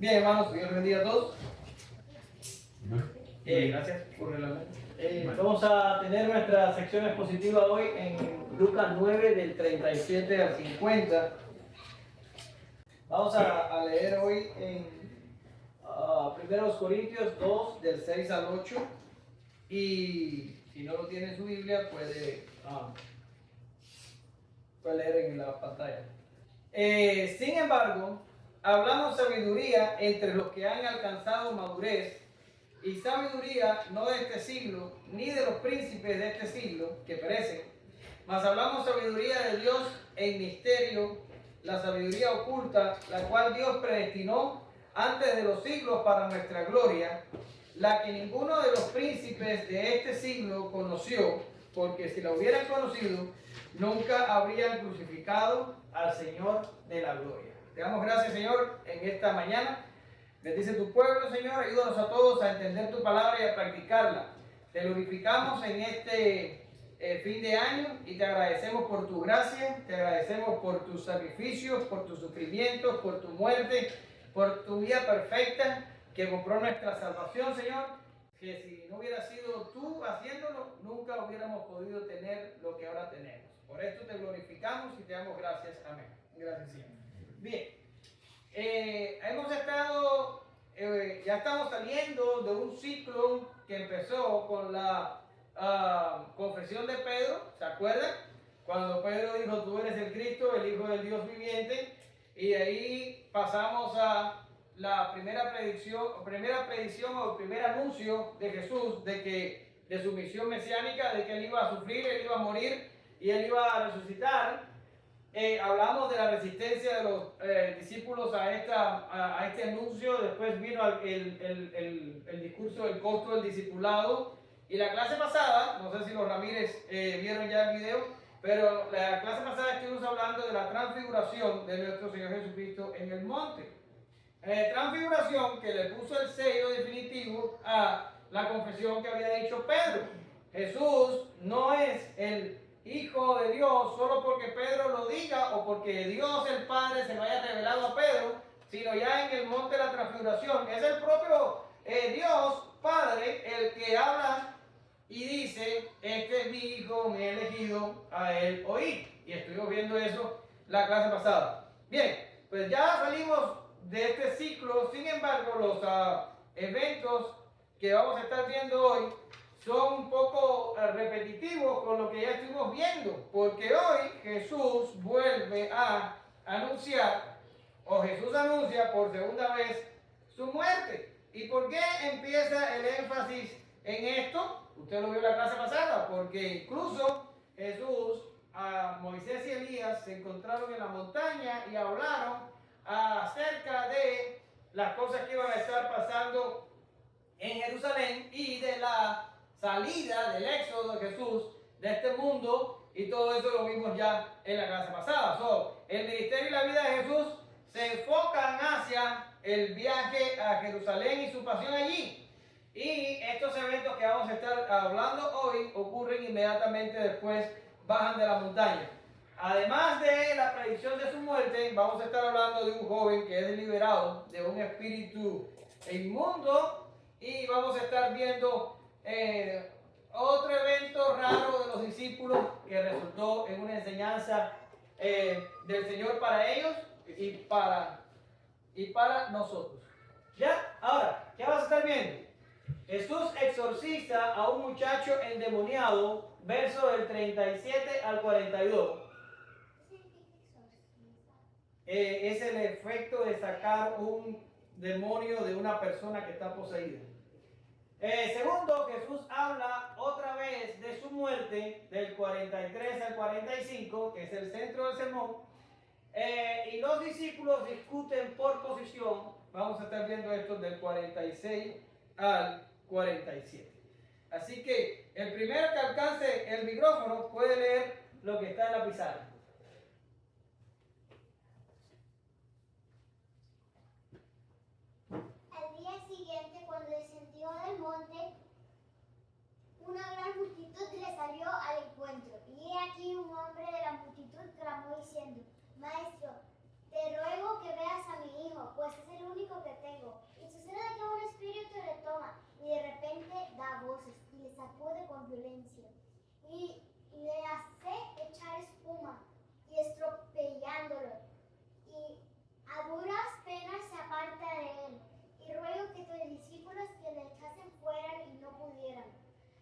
Bien, hermanos, Dios bendiga a todos. Gracias por el vamos a tener nuestra sección expositiva hoy en Lucas 9 del 37 al 50. Vamos a leer hoy en 1 Corintios 2 del 6 al 8. Y si no lo tiene en su Biblia, puede leer en la pantalla. Sin embargo, hablamos sabiduría entre los que han alcanzado madurez, y sabiduría no de este siglo, ni de los príncipes de este siglo, que perecen, mas hablamos sabiduría de Dios en misterio, la sabiduría oculta, la cual Dios predestinó antes de los siglos para nuestra gloria, la que ninguno de los príncipes de este siglo conoció, porque si la hubieran conocido, nunca habrían crucificado al Señor de la gloria. Te damos gracias, Señor, en esta mañana. Bendice tu pueblo, Señor. Ayúdanos a todos a entender tu palabra y a practicarla. Te glorificamos en este fin de año y te agradecemos por tu gracia, te agradecemos por tus sacrificios, por tus sufrimientos, por tu muerte, por tu vida perfecta que compró nuestra salvación, Señor. Que si no hubiera sido tú haciéndolo, nunca hubiéramos podido tener lo que ahora tenemos. Por esto te glorificamos y te damos gracias. Amén. Gracias, Señor. Bien, hemos estado, ya estamos saliendo de un ciclo que empezó con la confesión de Pedro, ¿se acuerdan? Cuando Pedro dijo, tú eres el Cristo, el Hijo del Dios viviente, y ahí pasamos a la primera predicción o primer anuncio de Jesús de su misión mesiánica, de que él iba a sufrir, él iba a morir y él iba a resucitar. Hablamos de la resistencia de los discípulos a este anuncio. Después vino el discurso del costo del discipulado. Y la clase pasada, no sé si los Ramírez vieron ya el video, pero la clase pasada estuvimos hablando de la transfiguración de nuestro Señor Jesucristo en el monte. Transfiguración que le puso el sello definitivo a la confesión que había dicho Pedro. Jesús no es el Hijo de Dios solo porque Pedro lo diga o porque Dios el Padre se lo haya revelado a Pedro, sino ya en el monte de la transfiguración. Es el propio Dios Padre el que habla y dice, este es mi Hijo, me he elegido, a él oír. Y estuvimos viendo eso la clase pasada. Bien, pues ya salimos de este ciclo. Sin embargo, los eventos que vamos a estar viendo hoy son un poco repetitivos con lo que ya estuvimos viendo, porque hoy Jesús vuelve a anunciar, o Jesús anuncia por segunda vez su muerte. ¿Y por qué empieza el énfasis en esto? Usted lo vio en la clase pasada, porque incluso Jesús, Moisés y Elías se encontraron en la montaña y hablaron acerca de las cosas que iban a estar pasando en Jerusalén y de la salida del éxodo de Jesús de este mundo, y todo eso lo vimos ya en la clase pasada. El ministerio y la vida de Jesús se enfocan hacia el viaje a Jerusalén y su pasión allí. Y estos eventos que vamos a estar hablando hoy ocurren inmediatamente después, bajan de la montaña. Además de la predicción de su muerte, vamos a estar hablando de un joven que es liberado de un espíritu inmundo, y vamos a estar viendo otro evento raro de los discípulos que resultó en una enseñanza del Señor para ellos y para nosotros. ¿Ya? Ahora, ¿qué vas a estar viendo? Jesús exorciza a un muchacho endemoniado, verso del 37 al 42. Es el efecto de sacar un demonio de una persona que está poseída. Segundo, Jesús habla otra vez de su muerte, del 43 al 45, que es el centro del sermón. Y los discípulos discuten por posición. Vamos a estar viendo esto del 46 al 47. Así que el primero que alcance el micrófono puede leer lo que está en la pizarra. Al día siguiente, cuando descendió del monte, una gran multitud le salió al encuentro. Y he aquí un hombre de la multitud clamó diciendo: Maestro, te ruego que veas a mi hijo, pues es el único que tengo. sacude con violencia y le hace echar espuma y estropellándolo. Y a duras penas se aparta de él. Y ruego que tus discípulos que le echasen fuera y no pudieran.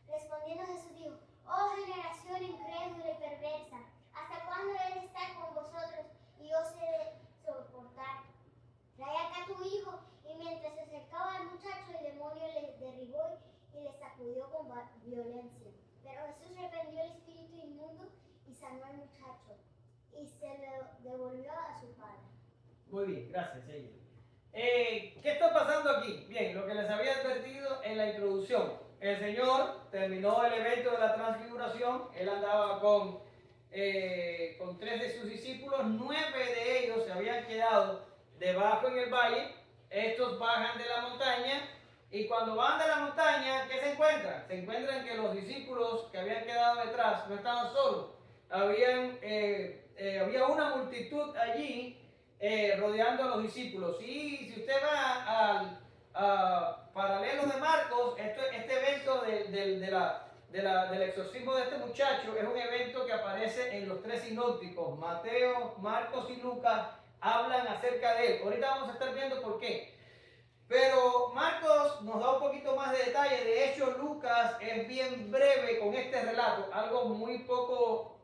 Respondiendo Jesús dijo: oh generación incrédula y perversa, ¿hasta cuándo él está con vosotros y os he de soportar? Trae acá tu hijo. Y mientras se acercaba al muchacho, el demonio le derribó y le sacudió con violencia. Pero Jesús reprendió el espíritu inmundo y sanó al muchacho y se lo devolvió a su padre. Muy bien, gracias, Sheila. ¿Qué está pasando aquí? Bien, lo que les había advertido en la introducción. El Señor terminó el evento de la transfiguración. Él andaba con 3 de sus discípulos. 9 de ellos se habían quedado debajo en el valle. Estos bajan de la montaña. Y cuando van de la montaña, ¿qué se encuentran? Se encuentran que los discípulos que habían quedado detrás no estaban solos. Había una multitud allí rodeando a los discípulos. Y si usted va al paralelo de Marcos, este evento del exorcismo de este muchacho es un evento que aparece en los 3 sinópticos. Mateo, Marcos y Lucas hablan acerca de él. Ahorita vamos a estar viendo por qué. Pero Marcos nos da un poquito más de detalle. De hecho, Lucas es bien breve con este relato, algo muy poco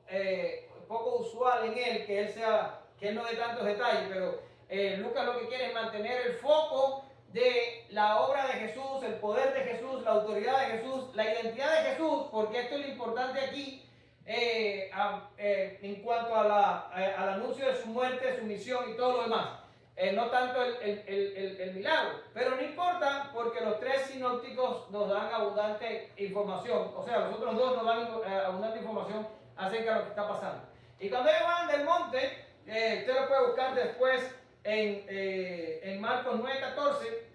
usual en él, que él no dé tantos detalles, pero Lucas lo que quiere es mantener el foco de la obra de Jesús, el poder de Jesús, la autoridad de Jesús, la identidad de Jesús, porque esto es lo importante aquí en cuanto al anuncio de su muerte, su misión y todo lo demás. No tanto el milagro, pero no importa porque los 3 sinópticos nos dan abundante información, o sea, los otros 2 nos dan abundante información acerca de lo que está pasando. Y cuando ellos van del monte, usted lo puede buscar después en Marcos 9:14,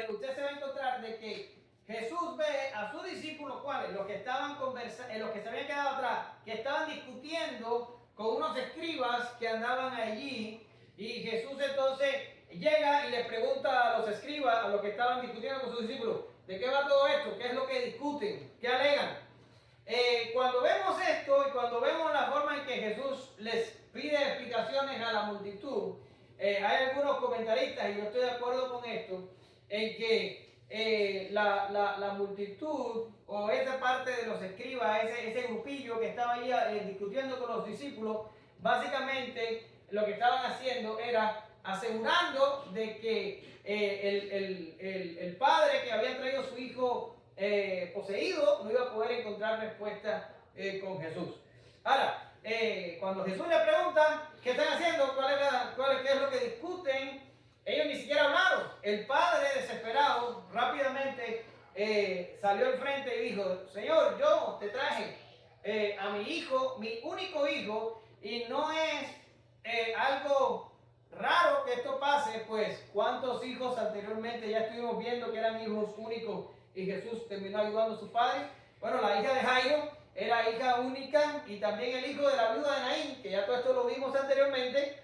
usted se va a encontrar de que Jesús ve a sus discípulos, ¿cuáles? Los que estaban los que se habían quedado atrás, que estaban discutiendo con unos escribas que andaban allí. Y Jesús entonces llega y le pregunta a los escribas, a los que estaban discutiendo con sus discípulos, ¿de qué va todo esto? ¿Qué es lo que discuten? ¿Qué alegan? Cuando vemos esto y cuando vemos la forma en que Jesús les pide explicaciones a la multitud, hay algunos comentaristas, y yo estoy de acuerdo con esto, en que la multitud o esa parte de los escribas, ese grupillo que estaba ahí discutiendo con los discípulos, básicamente lo que estaban haciendo era asegurando de que el padre que había traído a su hijo poseído no iba a poder encontrar respuesta con Jesús. Ahora, cuando Jesús le pregunta qué están haciendo, qué es lo que discuten, ellos ni siquiera hablaron. El padre, desesperado, rápidamente salió al frente y dijo: Señor, yo te traje a mi hijo, mi único hijo, y no es algo raro que esto pase, pues cuántos hijos anteriormente ya estuvimos viendo que eran hijos únicos y Jesús terminó ayudando a su padre. Bueno, la hija de Jairo era hija única, y también el hijo de la viuda de Naín, que ya todo esto lo vimos anteriormente,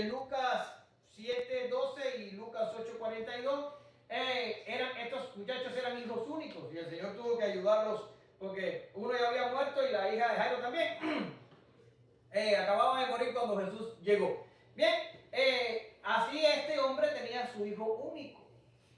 Lucas 7:12 y Lucas 8:42. Estos muchachos eran hijos únicos y el Señor tuvo que ayudarlos porque uno ya había muerto y la hija de Jairo también. Acababan de morir cuando Jesús llegó. Bien, así este hombre tenía su hijo único.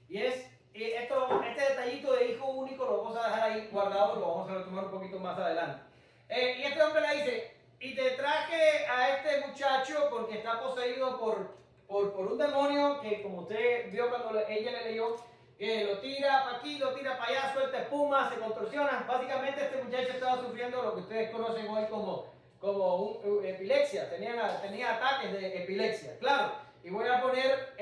Y este detallito de hijo único lo vamos a dejar ahí guardado, lo vamos a retomar un poquito más adelante. Y este hombre le dice: y te traje a este muchacho porque está poseído por un demonio que, como usted vio cuando ella le leyó, que lo tira para aquí, lo tira para allá, suelta espuma, se contorsiona. Básicamente este muchacho estaba sufriendo lo que ustedes conocen hoy como epilepsia, tenía ataques de epilepsia, claro. Y voy a poner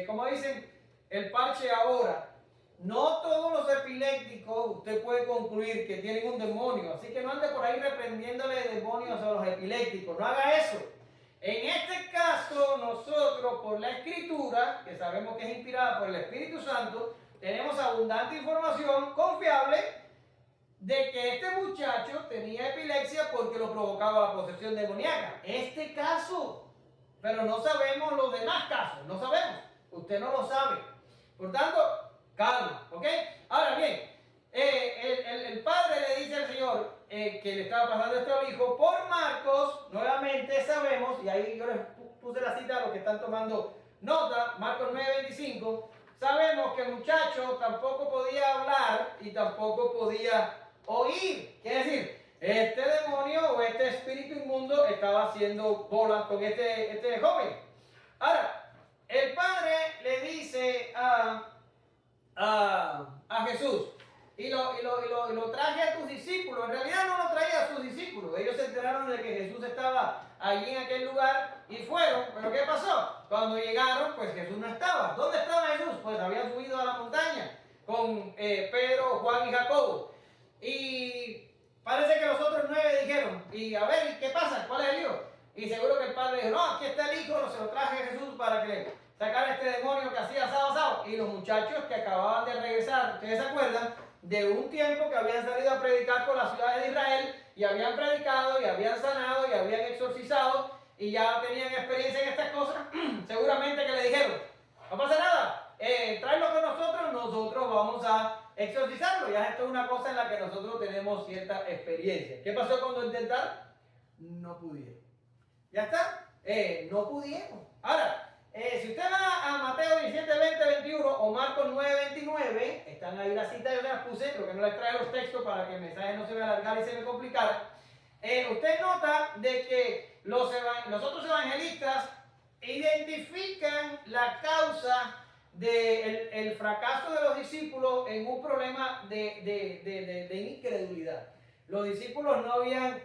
como dicen, el parche ahora. No todos los epilépticos usted puede concluir que tienen un demonio, así que no ande por ahí reprendiéndole demonios a los epilépticos, no haga eso. En este caso, nosotros, por la Escritura, que sabemos que es inspirada por el Espíritu Santo, tenemos abundante información confiable de que este muchacho tenía epilepsia porque lo provocaba la posesión demoníaca. Este caso, pero no sabemos los demás casos, no sabemos. Usted no lo sabe. Por tanto, calma, ¿ok? Ahora bien, el padre le dice al Señor que le estaba pasando esto al hijo. Por Marcos, nuevamente sabemos, y ahí yo les puse la cita a los que están tomando nota, Marcos 9:25, sabemos que el muchacho tampoco podía hablar y tampoco podía oír. Quiere decir, este demonio o este espíritu inmundo estaba haciendo bolas con este joven. Ahora, el padre le dice a Jesús, y lo traje a tus discípulos. En realidad no lo traía a sus discípulos. Ellos se enteraron de que Jesús estaba allí en aquel lugar y fueron. Pero ¿qué pasó? Cuando llegaron, pues Jesús no estaba. ¿Dónde estaba Jesús? Pues había subido a la montaña con Pedro, Juan y Jacobo. Y parece que los otros 9 dijeron, y a ver, ¿qué pasa? ¿Cuál es el lío? Y seguro que el padre dijo, no, aquí está el hijo, se lo traje a Jesús para que le sacara este demonio que hacía asado. Y los muchachos que acababan de regresar, ¿ustedes se acuerdan? De un tiempo que habían salido a predicar por las ciudades de Israel y habían predicado y habían sanado y habían exorcizado y ya tenían experiencia en estas cosas, seguramente que le dijeron, no pasa nada, tráelo con nosotros, nosotros vamos a exorcizarlo. Ya esto es una cosa en la que nosotros tenemos cierta experiencia. ¿Qué pasó cuando intentaron? No pudieron. ¿Ya está? No pudieron. Ahora, si usted va a Mateo 17, 20, 21 o Marcos 9, 29, están ahí las citas, yo se las puse, lo que no les trae los textos para que el mensaje no se me alargara y se me complicara. Usted nota de que los otros evangelistas identifican la causa del fracaso de los discípulos en un problema de incredulidad. Los discípulos no habían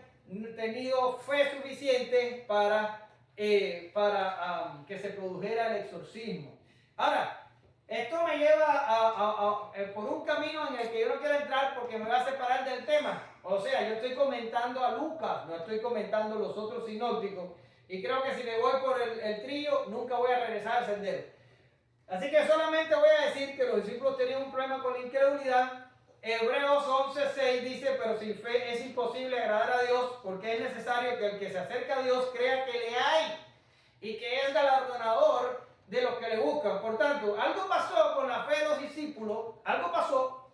tenido fe suficiente para que se produjera el exorcismo. Ahora, esto me lleva por un camino en el que yo no quiero entrar porque me va a separar del tema. O sea, yo estoy comentando a Lucas, no estoy comentando los otros sinópticos. Y creo que si me voy por el trillo, nunca voy a regresar al sendero. Así que solamente voy a decir que los discípulos tenían un problema con la incredulidad. Hebreos 11:6 dice, pero sin fe es imposible agradar a Dios, porque es necesario que el que se acerca a Dios crea que le hay y que es galardonador de los que le buscan. Por tanto, algo pasó con la fe de los discípulos, algo pasó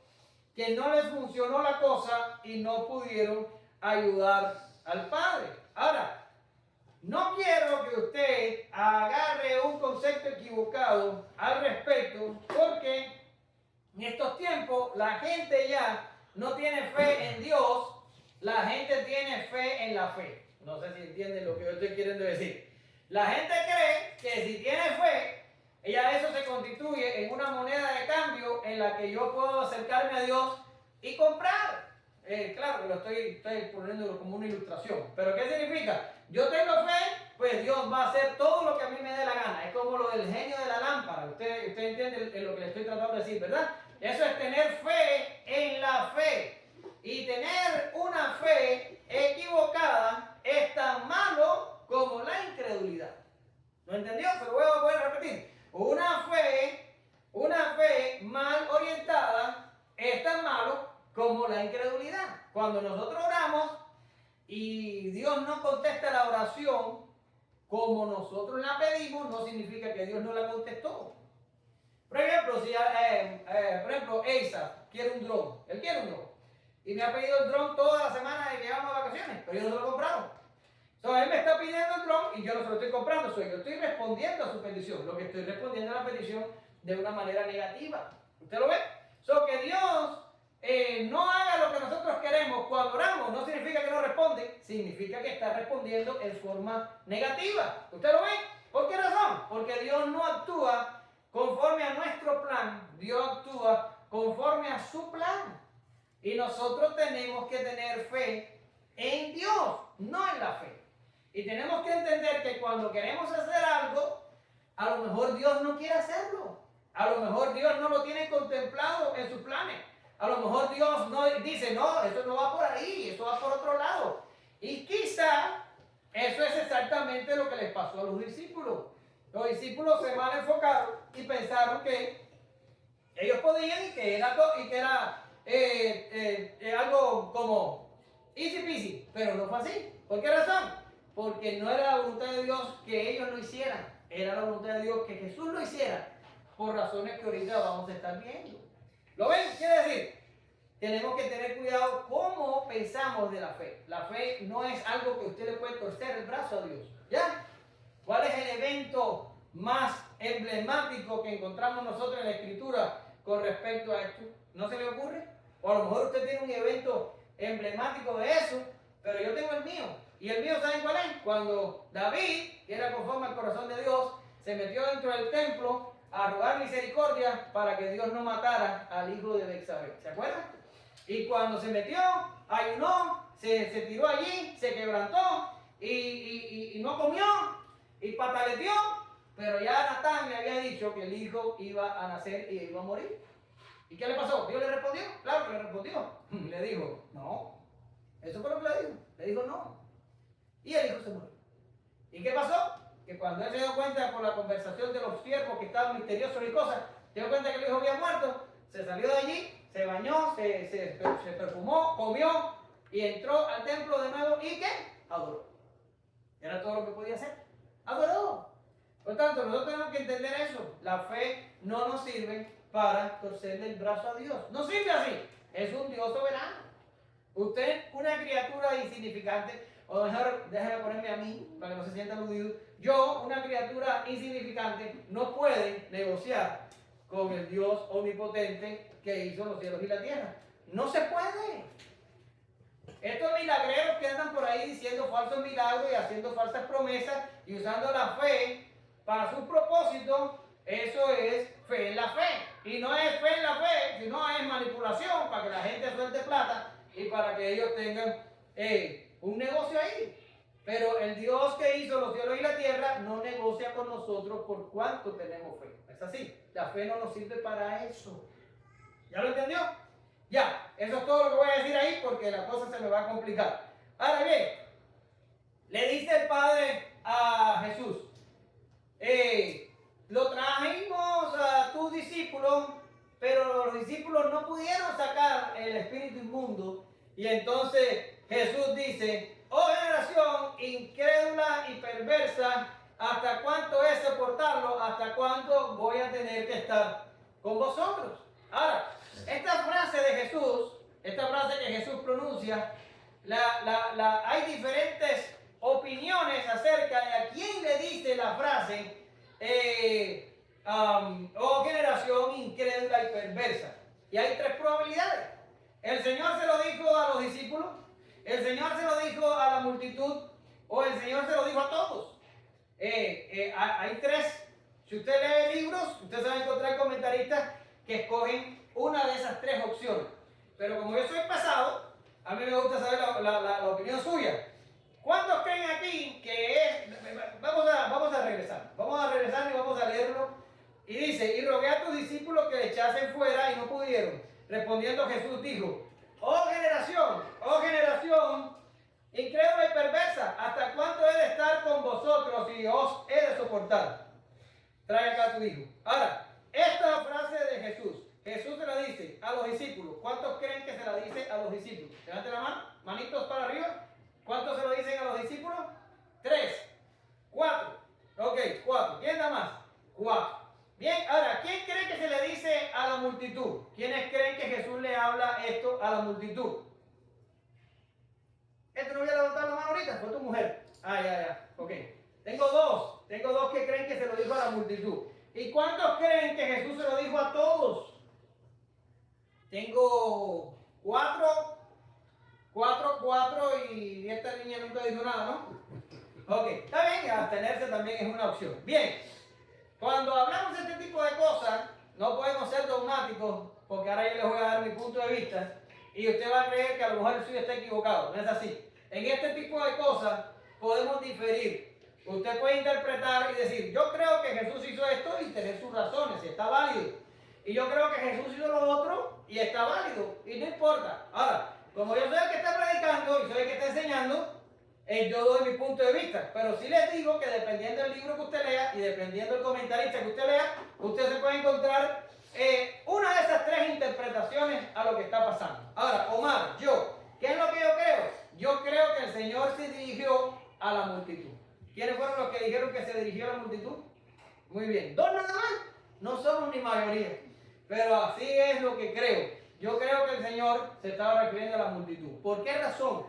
que no les funcionó la cosa y no pudieron ayudar al Padre. Ahora, no quiero que usted agarre un concepto equivocado al respecto, porque en estos tiempos la gente ya no tiene fe en Dios, la gente tiene fe en la fe. No sé si entienden lo que yo estoy queriendo decir. La gente cree que si tiene fe, ya eso se constituye en una moneda de cambio en la que yo puedo acercarme a Dios y comprar. Claro que lo estoy poniéndolo como una ilustración. Pero ¿qué significa? Yo tengo fe, pues Dios va a hacer todo lo que a mí me dé la gana. Es como lo del genio de la lámpara. Usted entiende lo que le estoy tratando de decir, ¿verdad? Eso es tener fe en la fe. Y tener una fe equivocada es tan malo como la incredulidad. ¿Lo entendió? Se lo voy a repetir. Una fe mal orientada es tan malo como la incredulidad. Cuando nosotros oramos y Dios no contesta la oración como nosotros la pedimos, no significa que Dios no la contestó. Por ejemplo, si Asa quiere un dron, él quiere un dron, y me ha pedido el dron toda la semana de que vamos a vacaciones, pero yo no se lo he comprado. Él me está pidiendo el dron y yo no se lo estoy comprando. Yo estoy respondiendo a su petición. Lo que estoy respondiendo a la petición de una manera negativa. ¿Usted lo ve? Que Dios no haga lo que nosotros queremos cuando oramos no significa que no responde, significa que está respondiendo en forma negativa. ¿Usted lo ve? ¿Por qué razón? Porque Dios no actúa conforme a nuestro plan, Dios actúa conforme a su plan. Y nosotros tenemos que tener fe en Dios, no en la fe. Y tenemos que entender que cuando queremos hacer algo, a lo mejor Dios no quiere hacerlo. A lo mejor Dios no lo tiene contemplado en sus planes. A lo mejor Dios no dice, no, esto no va por ahí, esto va por otro lado. Y quizá eso es exactamente lo que les pasó a los discípulos. Los discípulos se mal enfocaron y pensaron que ellos podían y que era algo como easy peasy, pero no fue así. ¿Por qué razón? Porque no era la voluntad de Dios que ellos lo hicieran, era la voluntad de Dios que Jesús lo hiciera, por razones que ahorita vamos a estar viendo. ¿Lo ven? Quiere decir, tenemos que tener cuidado cómo pensamos de la fe. La fe no es algo que usted le puede torcer el brazo a Dios. ¿Ya? ¿Cuál es el evento más emblemático que encontramos nosotros en la Escritura con respecto a esto? ¿No se le ocurre? O a lo mejor usted tiene un evento emblemático de eso, pero yo tengo el mío. Y el mío, ¿saben cuál es? Cuando David, que era conforme al corazón de Dios, se metió dentro del templo a rogar misericordia para que Dios no matara al hijo de Betsabé. ¿Se acuerdan? Y cuando se metió, ayunó, se tiró allí, se quebrantó y no comió y pataleteó, pero ya Natán le había dicho que el hijo iba a nacer y iba a morir. ¿Y qué le pasó? ¿Dios le respondió? Claro que le respondió. Le dijo, no. Eso fue lo que le dijo. Le dijo no. Y el hijo se murió. ¿Y qué pasó? Que cuando él se dio cuenta por la conversación de los siervos que estaban misteriosos y cosas, se dio cuenta que el hijo había muerto, se salió de allí, se bañó, se perfumó, comió y entró al templo de nuevo y ¿qué? Adoró. Era todo lo que podía hacer. Adoró. Por tanto, nosotros tenemos que entender eso. La fe no nos sirve para torcerle el brazo a Dios. No sirve así. Es un Dios soberano. Usted, una criatura insignificante, o mejor, déjame ponerme a mí, para que no se sienta aludido. Yo, una criatura insignificante, no puede negociar con el Dios omnipotente que hizo los cielos y la tierra. No se puede. Estos milagreros que andan por ahí diciendo falsos milagros y haciendo falsas promesas y usando la fe para sus propósitos, eso es fe en la fe. Y no es fe en la fe, sino es manipulación para que la gente suelte plata y para que ellos tengan un negocio ahí. Pero el Dios que hizo los cielos y la tierra no negocia con nosotros por cuánto tenemos fe. Es así. La fe no nos sirve para eso. ¿Ya lo entendió? Ya, eso es todo lo que voy a decir ahí porque la cosa se me va a complicar. Ahora bien, le dice el Padre a Jesús, lo trajimos a tus discípulos, pero los discípulos no pudieron sacar el espíritu inmundo. Y entonces Jesús dice, oh generación incrédula y perversa, ¿hasta cuánto es soportarlo? ¿Hasta cuánto voy a tener que estar con vosotros? Ahora, esta frase de Jesús, esta frase que Jesús pronuncia, hay diferentes opiniones acerca de a quién le dice la frase, oh generación incrédula y perversa. Y hay tres probabilidades. El Señor se lo dijo a los discípulos, el Señor se lo dijo a la multitud, o el Señor se lo dijo a todos. Hay tres. Si usted lee libros, usted se va a encontrar comentaristas que escogen una de esas tres opciones. Pero como yo soy pasado, a mí me gusta saber la opinión suya. ¿Cuántos creen aquí que es? Vamos a regresar. Vamos a regresar y vamos a leerlo. Y dice, y rogué a tus discípulos que le echasen fuera y no pudieron. Respondiendo Jesús dijo, oh generación, incrédula y perversa, ¿hasta cuánto he de estar con vosotros y os he de soportar? Trae acá a tu hijo. Ahora, esta frase de Jesús se la dice a los discípulos. ¿Cuántos creen que se la dice a los discípulos? Levanten la mano, manitos para arriba. ¿Cuántos se lo dicen a los discípulos? 3, 4. Ok, 4. ¿Quién da más? 4. Bien, ahora, ¿quién cree que se le dice a la multitud? ¿Quiénes creen que Jesús le habla esto a la multitud? ¿Este no voy a levantar la mano ahorita? Fue tu mujer. Ya. Ok. Tengo dos que creen que se lo dijo a la multitud. ¿Y cuántos creen que Jesús se lo dijo a todos? Tengo 4 y esta niña nunca dijo nada, ¿no? Ok, está bien, abstenerse también es una opción. Bien, cuando hablamos de este tipo de cosas, no podemos ser dogmáticos, porque ahora yo les voy a dar mi punto de vista, y usted va a creer que a lo mejor el suyo está equivocado, no es así. En este tipo de cosas podemos diferir. Usted puede interpretar y decir, yo creo que Jesús hizo esto y tener sus razones, y está válido. Y yo creo que Jesús hizo lo otro y está válido, y no importa. Ahora, como yo soy el que está predicando y soy el que está enseñando, yo doy mi punto de vista. Pero sí les digo que dependiendo del libro que usted lea y dependiendo del comentarista que usted lea, usted se puede encontrar una de esas tres interpretaciones a lo que está pasando. Ahora, Omar, ¿qué es lo que yo creo? Yo creo que el Señor se dirigió a la multitud. ¿Quiénes fueron los que dijeron que se dirigió a la multitud? Muy bien. 2 nada más. No somos ni mayoría. pero así es lo que creo. Yo creo que el Señor se estaba refiriendo a la multitud. ¿Por qué razón?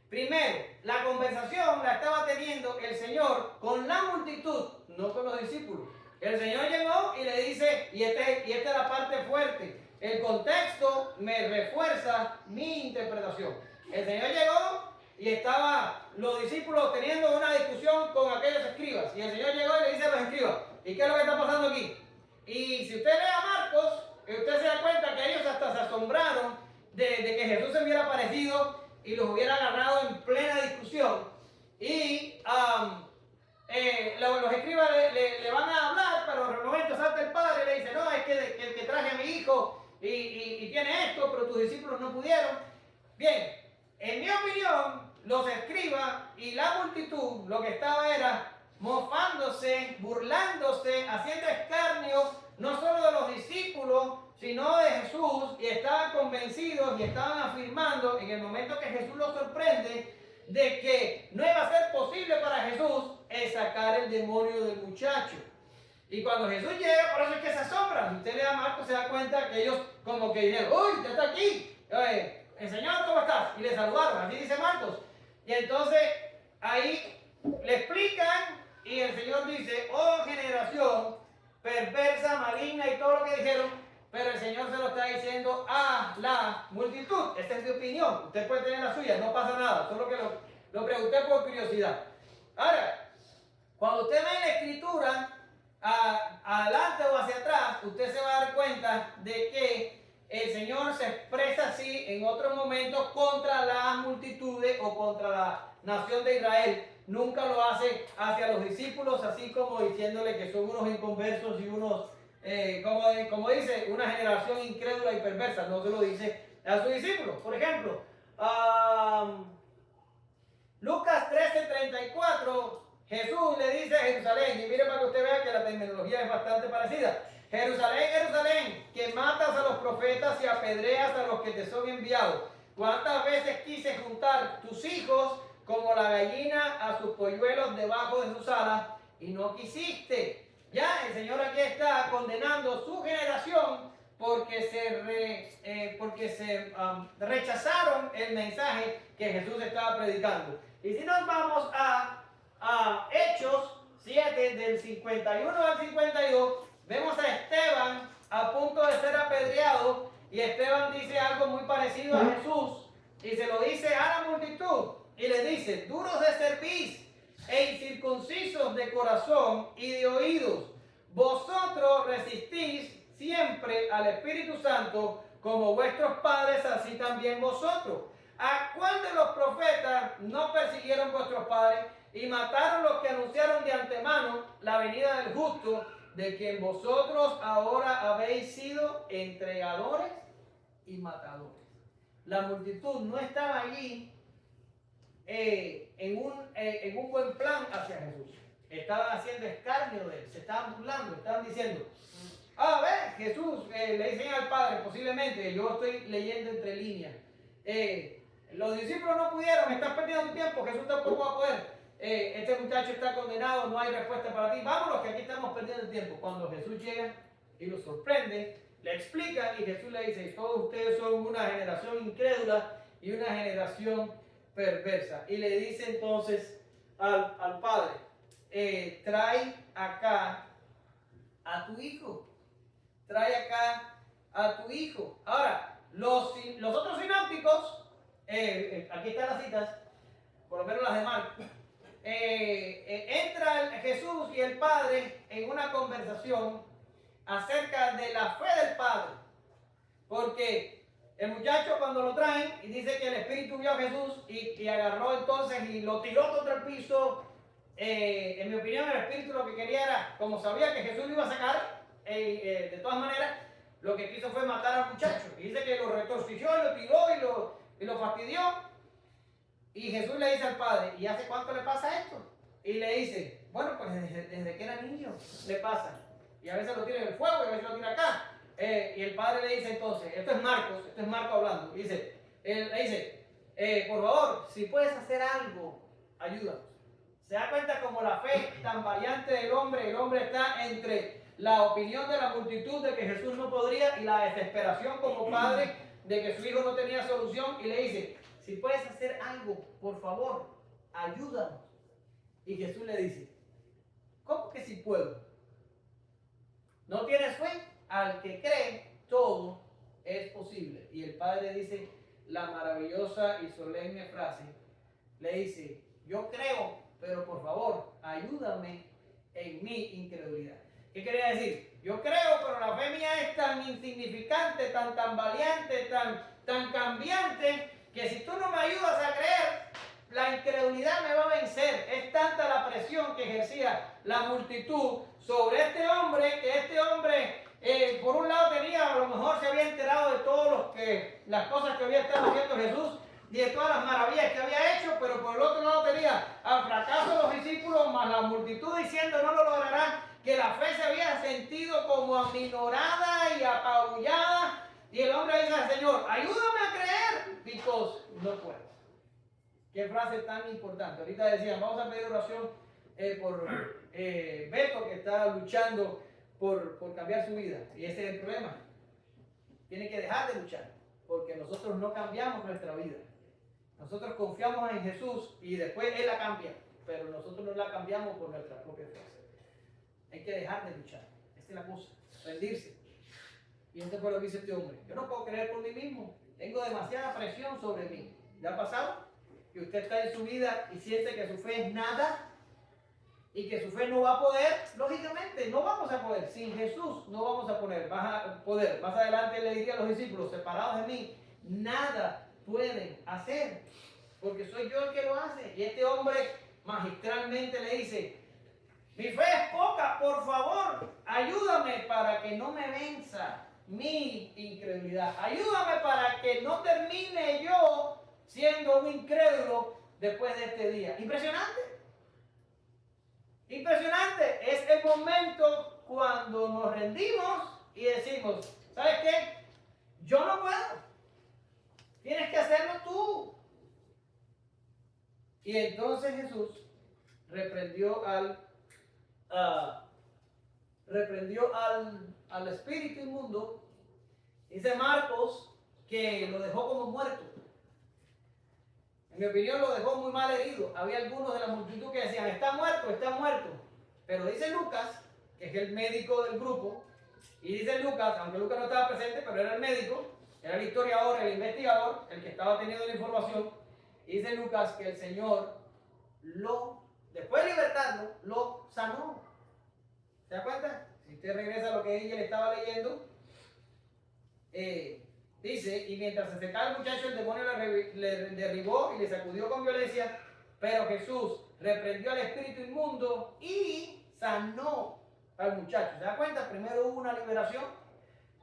Primero, la conversación la estaba teniendo el Señor con la multitud, no con los discípulos. El Señor llegó y le dice, y esta es la parte fuerte, el contexto me refuerza mi interpretación. El Señor llegó y estaban los discípulos teniendo una discusión con aquellos escribas. Y el Señor llegó y le dice a los escribas, ¿y qué es lo que está pasando aquí? Y si usted lee a Marcos, usted se da cuenta que ellos hasta se asombraron de que Jesús se hubiera aparecido y los hubiera agarrado en plena discusión. Y los escribas le van a hablar, pero en el momento salta el padre y le dice, no, es que traje a mi hijo y tiene esto, pero tus discípulos no pudieron. Bien, en mi opinión, los escribas y la multitud lo que estaba era mofándose, burlándose, haciendo escarnio, no solo de los discípulos, sino de Jesús, y estaban convencidos y estaban afirmando en el momento que Jesús los sorprende de que no iba a ser posible para Jesús sacar el demonio del muchacho. Y cuando Jesús llega, por eso es que se asombran. Si usted le da a Marcos, se da cuenta que ellos como que dijeron, ¡uy, ya está aquí! El Señor, ¿cómo estás? Y le saludaron, así dice Marcos. Y entonces ahí le explican y el Señor dice, oh generación perversa, maligna y todo lo que dijeron, pero el Señor se lo está diciendo a la multitud. Esta es mi opinión, usted puede tener la suya, no pasa nada, solo que lo pregunté por curiosidad. Ahora, cuando usted ve en la escritura, adelante o hacia atrás, usted se va a dar cuenta de que el Señor se expresa así en otros momentos contra las multitudes o contra la nación de Israel. Nunca lo hace hacia los discípulos, así como diciéndole que son unos inconversos y unos, como dice, una generación incrédula y perversa. No se lo dice a sus discípulos. Por ejemplo, Lucas 13:34, Jesús le dice a Jerusalén, y mire para que usted vea que la terminología es bastante parecida. Jerusalén, Jerusalén, que matas a los profetas y apedreas a los que te son enviados. ¿Cuántas veces quise juntar tus hijos como la gallina a sus polluelos debajo de sus alas y no quisiste? Ya el Señor aquí está condenando su generación porque se rechazaron el mensaje que Jesús estaba predicando. Y si nos vamos a Hechos 7 del 51 al 52, vemos a Esteban a punto de ser apedreado y Esteban dice algo muy parecido a Jesús y se lo dice a la multitud y le dice, duros de cerviz e incircuncisos de corazón y de oídos, vosotros resistís siempre al Espíritu Santo como vuestros padres, así también vosotros. ¿A cuál de los profetas no persiguieron vuestros padres y mataron los que anunciaron de antemano la venida del justo, de quien vosotros ahora habéis sido entregadores y matadores? La multitud no estaba allí en un buen plan hacia Jesús. Estaban haciendo escarnio de él, se estaban burlando, estaban diciendo, a ver, Jesús, le dicen al Padre, posiblemente, yo estoy leyendo entre líneas, los discípulos no pudieron, estás perdiendo tu tiempo, Jesús tampoco va a poder. Este muchacho está condenado, no hay respuesta para ti, vámonos que aquí estamos perdiendo el tiempo. Cuando Jesús llega y los sorprende, le explica y Jesús le dice, todos ustedes son una generación incrédula y una generación perversa. Y le dice entonces al Padre, trae acá a tu hijo, trae acá a tu hijo. Ahora, los otros sinópticos, aquí están las citas, por lo menos las de Marcos, entra Jesús y el Padre en una conversación acerca de la fe del Padre, porque el muchacho cuando lo traen y dice que el Espíritu vio a Jesús y agarró entonces y lo tiró contra el piso, en mi opinión el Espíritu lo que quería era, como sabía que Jesús lo iba a sacar, de todas maneras lo que quiso fue matar al muchacho, y dice que lo retorció y lo tiró y lo fastidió. Y Jesús le dice al Padre, ¿y hace cuánto le pasa esto? Y le dice, bueno, pues desde que era niño le pasa. Y a veces lo tira en el fuego y a veces lo tira acá. Y el Padre le dice entonces, esto es Marco hablando. Y le dice, por favor, si puedes hacer algo, ayúdanos. Se da cuenta como la fe tan variante del hombre, el hombre está entre la opinión de la multitud de que Jesús no podría y la desesperación como padre de que su hijo no tenía solución, y le dice, si puedes hacer algo, por favor, ayúdanos. Y Jesús le dice, ¿cómo que si puedo? ¿No tienes fe? Al que cree, todo es posible. Y el padre dice la maravillosa y solemne frase, le dice, yo creo, pero por favor, ayúdame en mi incredulidad. ¿Qué quería decir? Yo creo, pero la fe mía es tan insignificante, tan tambaleante, tan cambiante, que si tú no me ayudas a creer, la incredulidad me va a vencer. Es tanta la presión que ejercía la multitud sobre este hombre, que este hombre, por un lado tenía, a lo mejor se había enterado de todas las cosas que había estado haciendo Jesús, y de todas las maravillas que había hecho, pero por el otro lado tenía al fracaso de los discípulos, más la multitud diciendo no lo lograrán, que la fe se había sentido como aminorada y apabullada, y el hombre dice al Señor, ayúdame a creer, because no puedo. Qué frase tan importante. Ahorita decían, vamos a pedir oración por Beto, que está luchando por cambiar su vida, y ese es el problema. Tiene que dejar de luchar, porque nosotros no cambiamos nuestra vida. Nosotros confiamos en Jesús y después Él la cambia, pero nosotros no la cambiamos por nuestra propia fuerza. Hay que dejar de luchar. Esta es la cosa, rendirse. Y esto fue lo que dice este hombre. Yo no puedo creer por mí mismo. Tengo demasiada presión sobre mí. ¿Le ha pasado? Que usted está en su vida y siente que su fe es nada y que su fe no va a poder. Lógicamente, no vamos a poder. Sin Jesús no vamos a poder. Más adelante le diría a los discípulos, separados de mí, nada pueden hacer, porque soy yo el que lo hace. Y este hombre magistralmente le dice, mi fe es poca, por favor, ayúdame para que no me venza mi incredulidad. Ayúdame para que no termine yo siendo un incrédulo después de este día. Impresionante. Impresionante. Es el momento cuando nos rendimos y decimos, ¿sabes qué? Yo no puedo. Tienes que hacerlo tú. Y entonces Jesús reprendió al espíritu inmundo. Dice Marcos que lo dejó como muerto. En mi opinión lo dejó muy mal herido. Había algunos de la multitud que decían, está muerto, está muerto. Pero dice Lucas, que es el médico del grupo, y dice Lucas, aunque Lucas no estaba presente, pero era el médico, era el historiador, el investigador, el que estaba teniendo la información, y dice Lucas que el Señor después de libertarlo, lo sanó. ¿Se da cuenta? Si usted regresa a lo que ella le estaba leyendo, dice, y mientras se acercaba el muchacho, el demonio le derribó y le sacudió con violencia, pero Jesús reprendió al espíritu inmundo y sanó al muchacho. ¿Se da cuenta? Primero hubo una liberación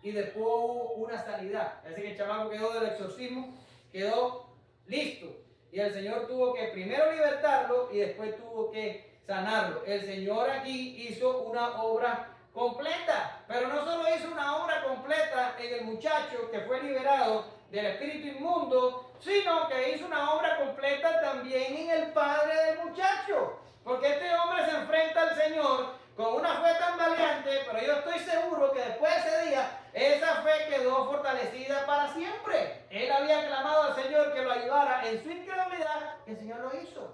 y después hubo una sanidad. Así que el chamaco quedó del exorcismo, quedó listo. Y el Señor tuvo que primero libertarlo y después tuvo que sanarlo. El Señor aquí hizo una obra completa, pero no solo hizo una obra completa en el muchacho que fue liberado del espíritu inmundo, sino que hizo una obra completa también en el padre del muchacho. Porque este hombre se enfrenta al Señor con una fe tan valiente, pero yo estoy seguro que después de ese día, esa fe quedó fortalecida para siempre. Él había clamado al Señor que lo ayudara en su incredulidad, y el Señor lo hizo.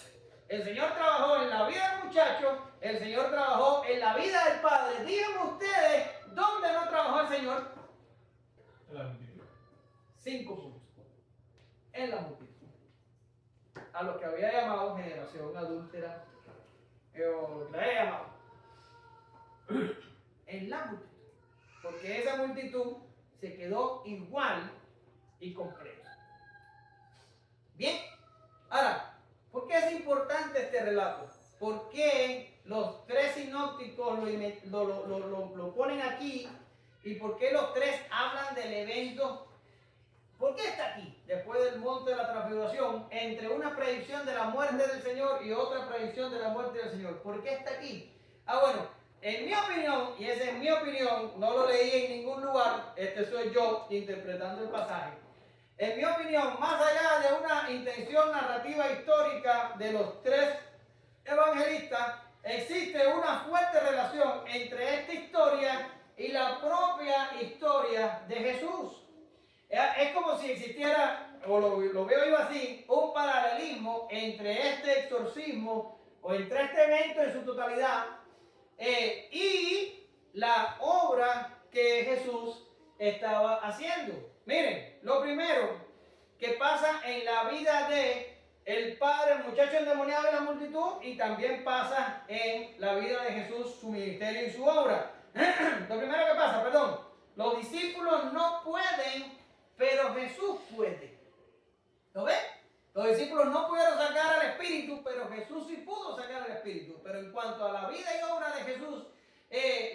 El Señor trabajó en la vida del muchacho, el Señor trabajó en la vida del padre. Díganme ustedes, ¿dónde no trabajó el Señor? En la multitud. 5 puntos. En la multitud. A los que había llamado generación adúltera, o que le había llamado. En la multitud. Porque esa multitud se quedó igual y completa. Bien. Ahora, ¿por qué es importante este relato? ¿Por qué los tres sinópticos lo ponen aquí? ¿Y por qué los tres hablan del evento? ¿Por qué está aquí? Después del monte de la transfiguración, entre una predicción de la muerte del Señor y otra predicción de la muerte del Señor. ¿Por qué está aquí? Bueno, en mi opinión, y esa es mi opinión, no lo leí en ningún lugar, este soy yo interpretando el pasaje. En mi opinión, más allá de una intención narrativa histórica de los tres evangelistas, existe una fuerte relación entre esta historia y la propia historia de Jesús. Es como si existiera, o lo veo yo así, un paralelismo entre este exorcismo o entre este evento en su totalidad y la obra que Jesús estaba haciendo. Miren, lo primero que pasa en la vida de el padre, el muchacho endemoniado de la multitud, y también pasa en la vida de Jesús, su ministerio y su obra. Lo primero que pasa, los discípulos no pueden, pero Jesús puede. ¿Lo ven? Los discípulos no pudieron sacar al Espíritu, pero Jesús sí pudo sacar al Espíritu. Pero en cuanto a la vida y obra de Jesús,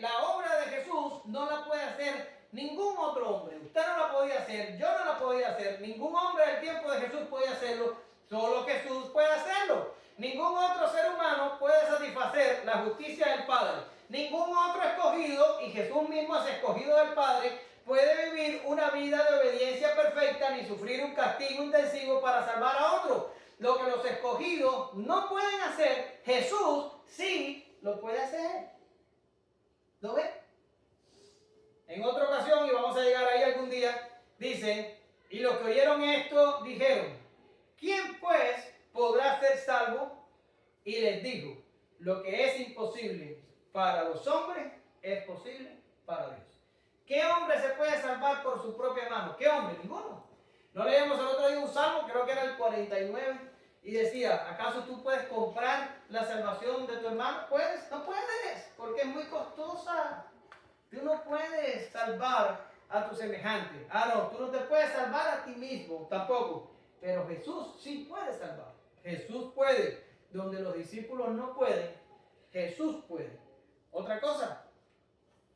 la obra de Jesús no la puede hacer ningún otro hombre. Usted no la podía hacer, yo no la podía hacer, ningún hombre del tiempo de Jesús podía hacerlo, solo Jesús puede hacerlo. Ningún otro ser humano puede satisfacer la justicia del Padre. Ningún otro escogido, y Jesús mismo es escogido del Padre, puede vivir una vida de obediencia perfecta ni sufrir un castigo intensivo para salvar a otro. Lo que los escogidos no pueden hacer, Jesús sí lo puede hacer. ¿Lo ven? En otra ocasión, y vamos a llegar ahí algún día, dice, y los que oyeron esto dijeron, ¿quién pues podrá ser salvo? Y les dijo, lo que es imposible para los hombres es posible para Dios. ¿Qué hombre se puede salvar por su propia mano? ¿Qué hombre? Ninguno. No leemos el otro día un salmo, creo que era el 49, y decía, ¿acaso tú puedes comprar la salvación de tu hermano? ¿Puedes? No puedes, porque es muy costosa. Tú no puedes salvar a tu semejante. No, tú no te puedes salvar a ti mismo tampoco. Pero Jesús sí puede salvar. Jesús puede. Donde los discípulos no pueden, Jesús puede. Otra cosa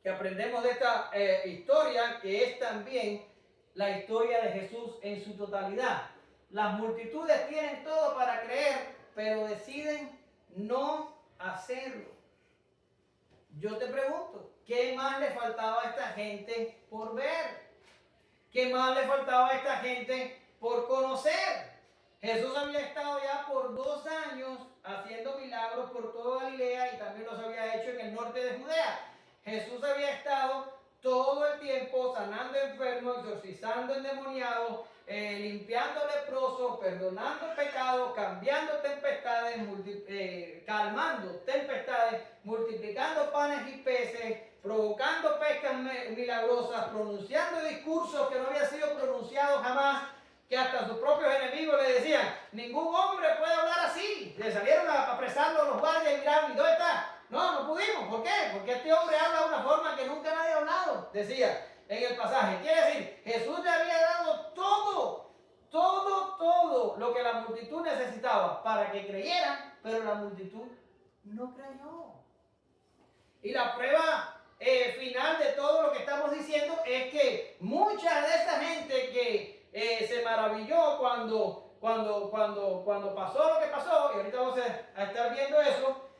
que aprendemos de esta historia, que es también la historia de Jesús en su totalidad. Las multitudes tienen todo para creer, pero deciden no hacerlo. Yo te pregunto, ¿qué más le faltaba a esta gente por ver? ¿Qué más le faltaba a esta gente por conocer? Jesús había estado ya por 2 años haciendo milagros por toda Galilea y también los había hecho en el norte de Judea. Jesús había estado todo el tiempo sanando enfermos, exorcizando endemoniados, limpiando leprosos, perdonando pecados, cambiando tempestades, calmando tempestades, multiplicando panes y peces, provocando pescas milagrosas, pronunciando discursos que no habían sido pronunciados jamás, que hasta sus propios enemigos le decían, ningún hombre puede hablar así. Le salieron a apresarlo los guardias y miraron, ¿y dónde está? No pudimos. ¿Por qué? Porque este hombre habla de una forma que nunca nadie ha hablado, decía en el pasaje. Quiere decir, Jesús le había dado todo lo que la multitud necesitaba para que creyeran, pero la multitud no creyó. Y la prueba final de todo lo que estamos diciendo es que mucha de esa gente que se maravilló cuando pasó lo que pasó, y ahorita vamos a estar viendo eso,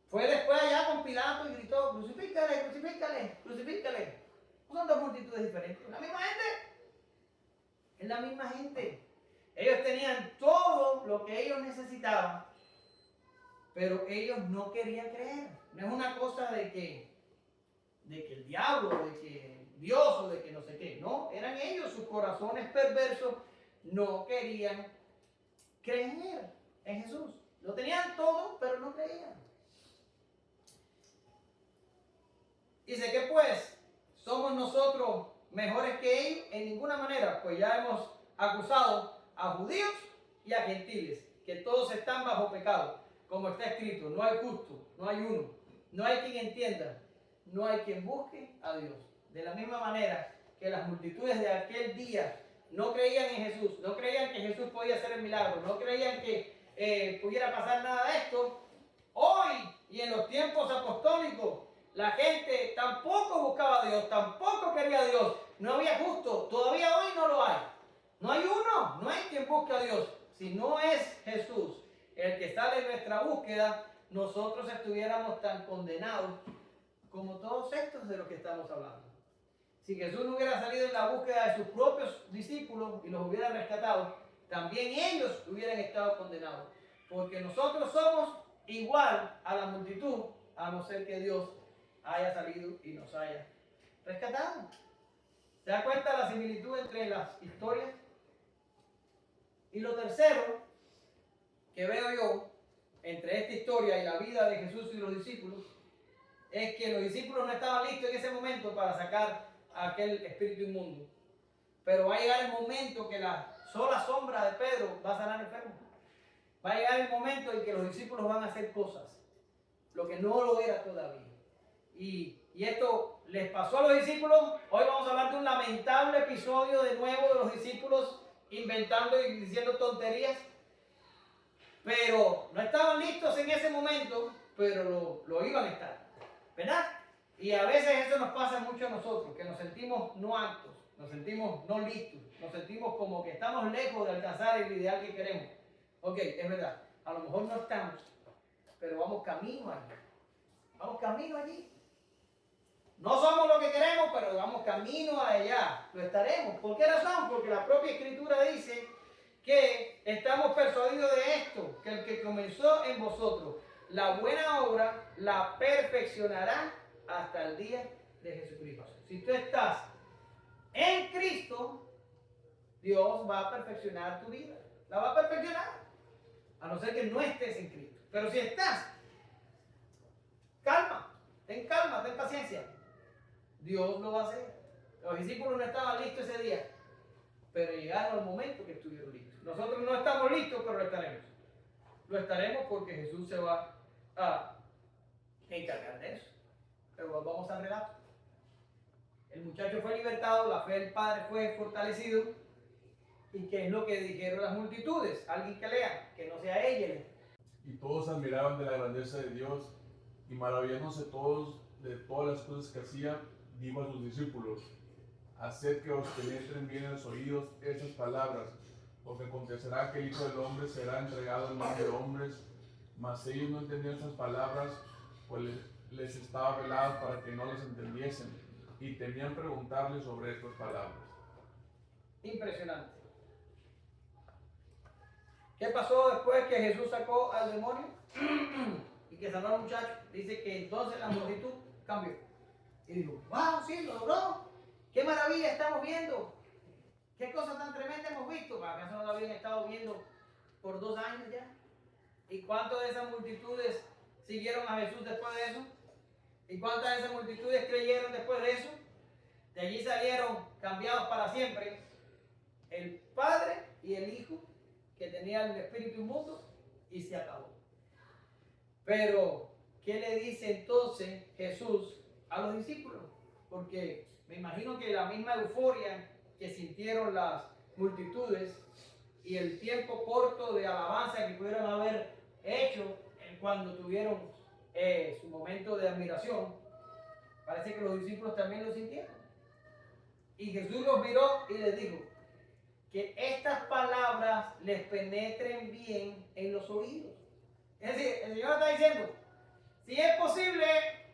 fue después allá con Pilato y gritó, crucifícale, crucifícale, crucifícale. No son 2 multitudes diferentes, la misma gente. Es la misma gente. Ellos tenían todo lo que ellos necesitaban, pero ellos no querían creer. No es una cosa de que el diablo, de que Dios o de que no sé qué. No, eran ellos, sus corazones perversos no querían creer en Jesús. Lo tenían todo, pero no creían. Dice que pues, ¿somos nosotros mejores que ellos? En ninguna manera, pues ya hemos acusado a judíos y a gentiles, que todos están bajo pecado, como está escrito, no hay justo, no hay uno, no hay quien entienda, no hay quien busque a Dios. De la misma manera que las multitudes de aquel día no creían en Jesús, no creían que Jesús podía hacer el milagro, no creían que pudiera pasar nada de esto, hoy y en los tiempos apostólicos, la gente tampoco buscaba a Dios, tampoco quería a Dios, no había justo, todavía hoy no lo hay. No hay uno, no hay quien busque a Dios. Si no es Jesús el que sale en nuestra búsqueda, nosotros estuviéramos tan condenados como todos estos de los que estamos hablando. Si Jesús no hubiera salido en la búsqueda de sus propios discípulos y los hubiera rescatado, también ellos hubieran estado condenados. Porque nosotros somos igual a la multitud, a no ser que Dios haya salido y nos haya rescatado. ¿Se da cuenta la similitud entre las historias? Y lo tercero que veo yo entre esta historia y la vida de Jesús y los discípulos es que los discípulos no estaban listos en ese momento para sacar a aquel espíritu inmundo. Pero va a llegar el momento que la sola sombra de Pedro va a sanar enfermos. Va a llegar el momento en que los discípulos van a hacer cosas, lo que no lo era todavía. Y esto les pasó a los discípulos. Hoy vamos a hablar de un lamentable episodio de nuevo de los discípulos inventando y diciendo tonterías. Pero no estaban listos en ese momento, pero lo iban a estar, ¿verdad? Y a veces eso nos pasa mucho a nosotros, que nos sentimos no aptos, nos sentimos no listos, nos sentimos como que estamos lejos de alcanzar el ideal que queremos. Ok, es verdad, a lo mejor no estamos, pero vamos camino allí. Vamos camino allí. No somos lo que queremos, pero vamos camino allá. Lo estaremos. ¿Por qué razón? Porque la propia Escritura dice que estamos persuadidos de esto, que el que comenzó en vosotros la buena obra la perfeccionará hasta el día de Jesucristo. Si tú estás en Cristo, Dios va a perfeccionar tu vida. La va a perfeccionar. A no ser que no estés en Cristo. Pero si estás, calma, ten paciencia. Dios lo va a hacer. Los discípulos no estaban listos ese día, pero llegaron al momento que estuvieron listos. Nosotros no estamos listos, pero lo estaremos. Lo estaremos porque Jesús se va a encargar de eso. Pero vamos al relato. El muchacho fue libertado, la fe del Padre fue fortalecido. ¿Y qué es lo que dijeron las multitudes? Alguien que lea, que no sea ella. Y todos admiraban de la grandeza de Dios y maravillándose todos de todas las cosas que hacía, dijo a sus discípulos: haced que os penetren bien en los oídos estas palabras, porque acontecerá que el Hijo del Hombre será entregado en manos de hombres, mas ellos no entendían esas palabras, pues les estaba velado para que no las entendiesen, y temían preguntarle sobre estas palabras. Impresionante. ¿Qué pasó después que Jesús sacó al demonio y que sanó al muchacho? Dice que entonces la multitud cambió. Y dijo: wow, sí, lo logró. ¡Qué maravilla estamos viendo! ¡Qué cosa tan tremenda hemos visto! ¿Acaso no lo habían estado viendo por 2 años ya? ¿Y cuántas de esas multitudes siguieron a Jesús después de eso? ¿Y cuántas de esas multitudes creyeron después de eso? De allí salieron cambiados para siempre el Padre y el Hijo, que tenían el espíritu inmundo, y se acabó. Pero, ¿qué le dice entonces Jesús a los discípulos? Porque me imagino que la misma euforia que sintieron las multitudes y el tiempo corto de alabanza que pudieron haber hecho cuando tuvieron su momento de admiración, parece que los discípulos también lo sintieron. Y Jesús los miró y les dijo: que estas palabras les penetren bien en los oídos. Es decir, el Señor está diciendo: si es posible,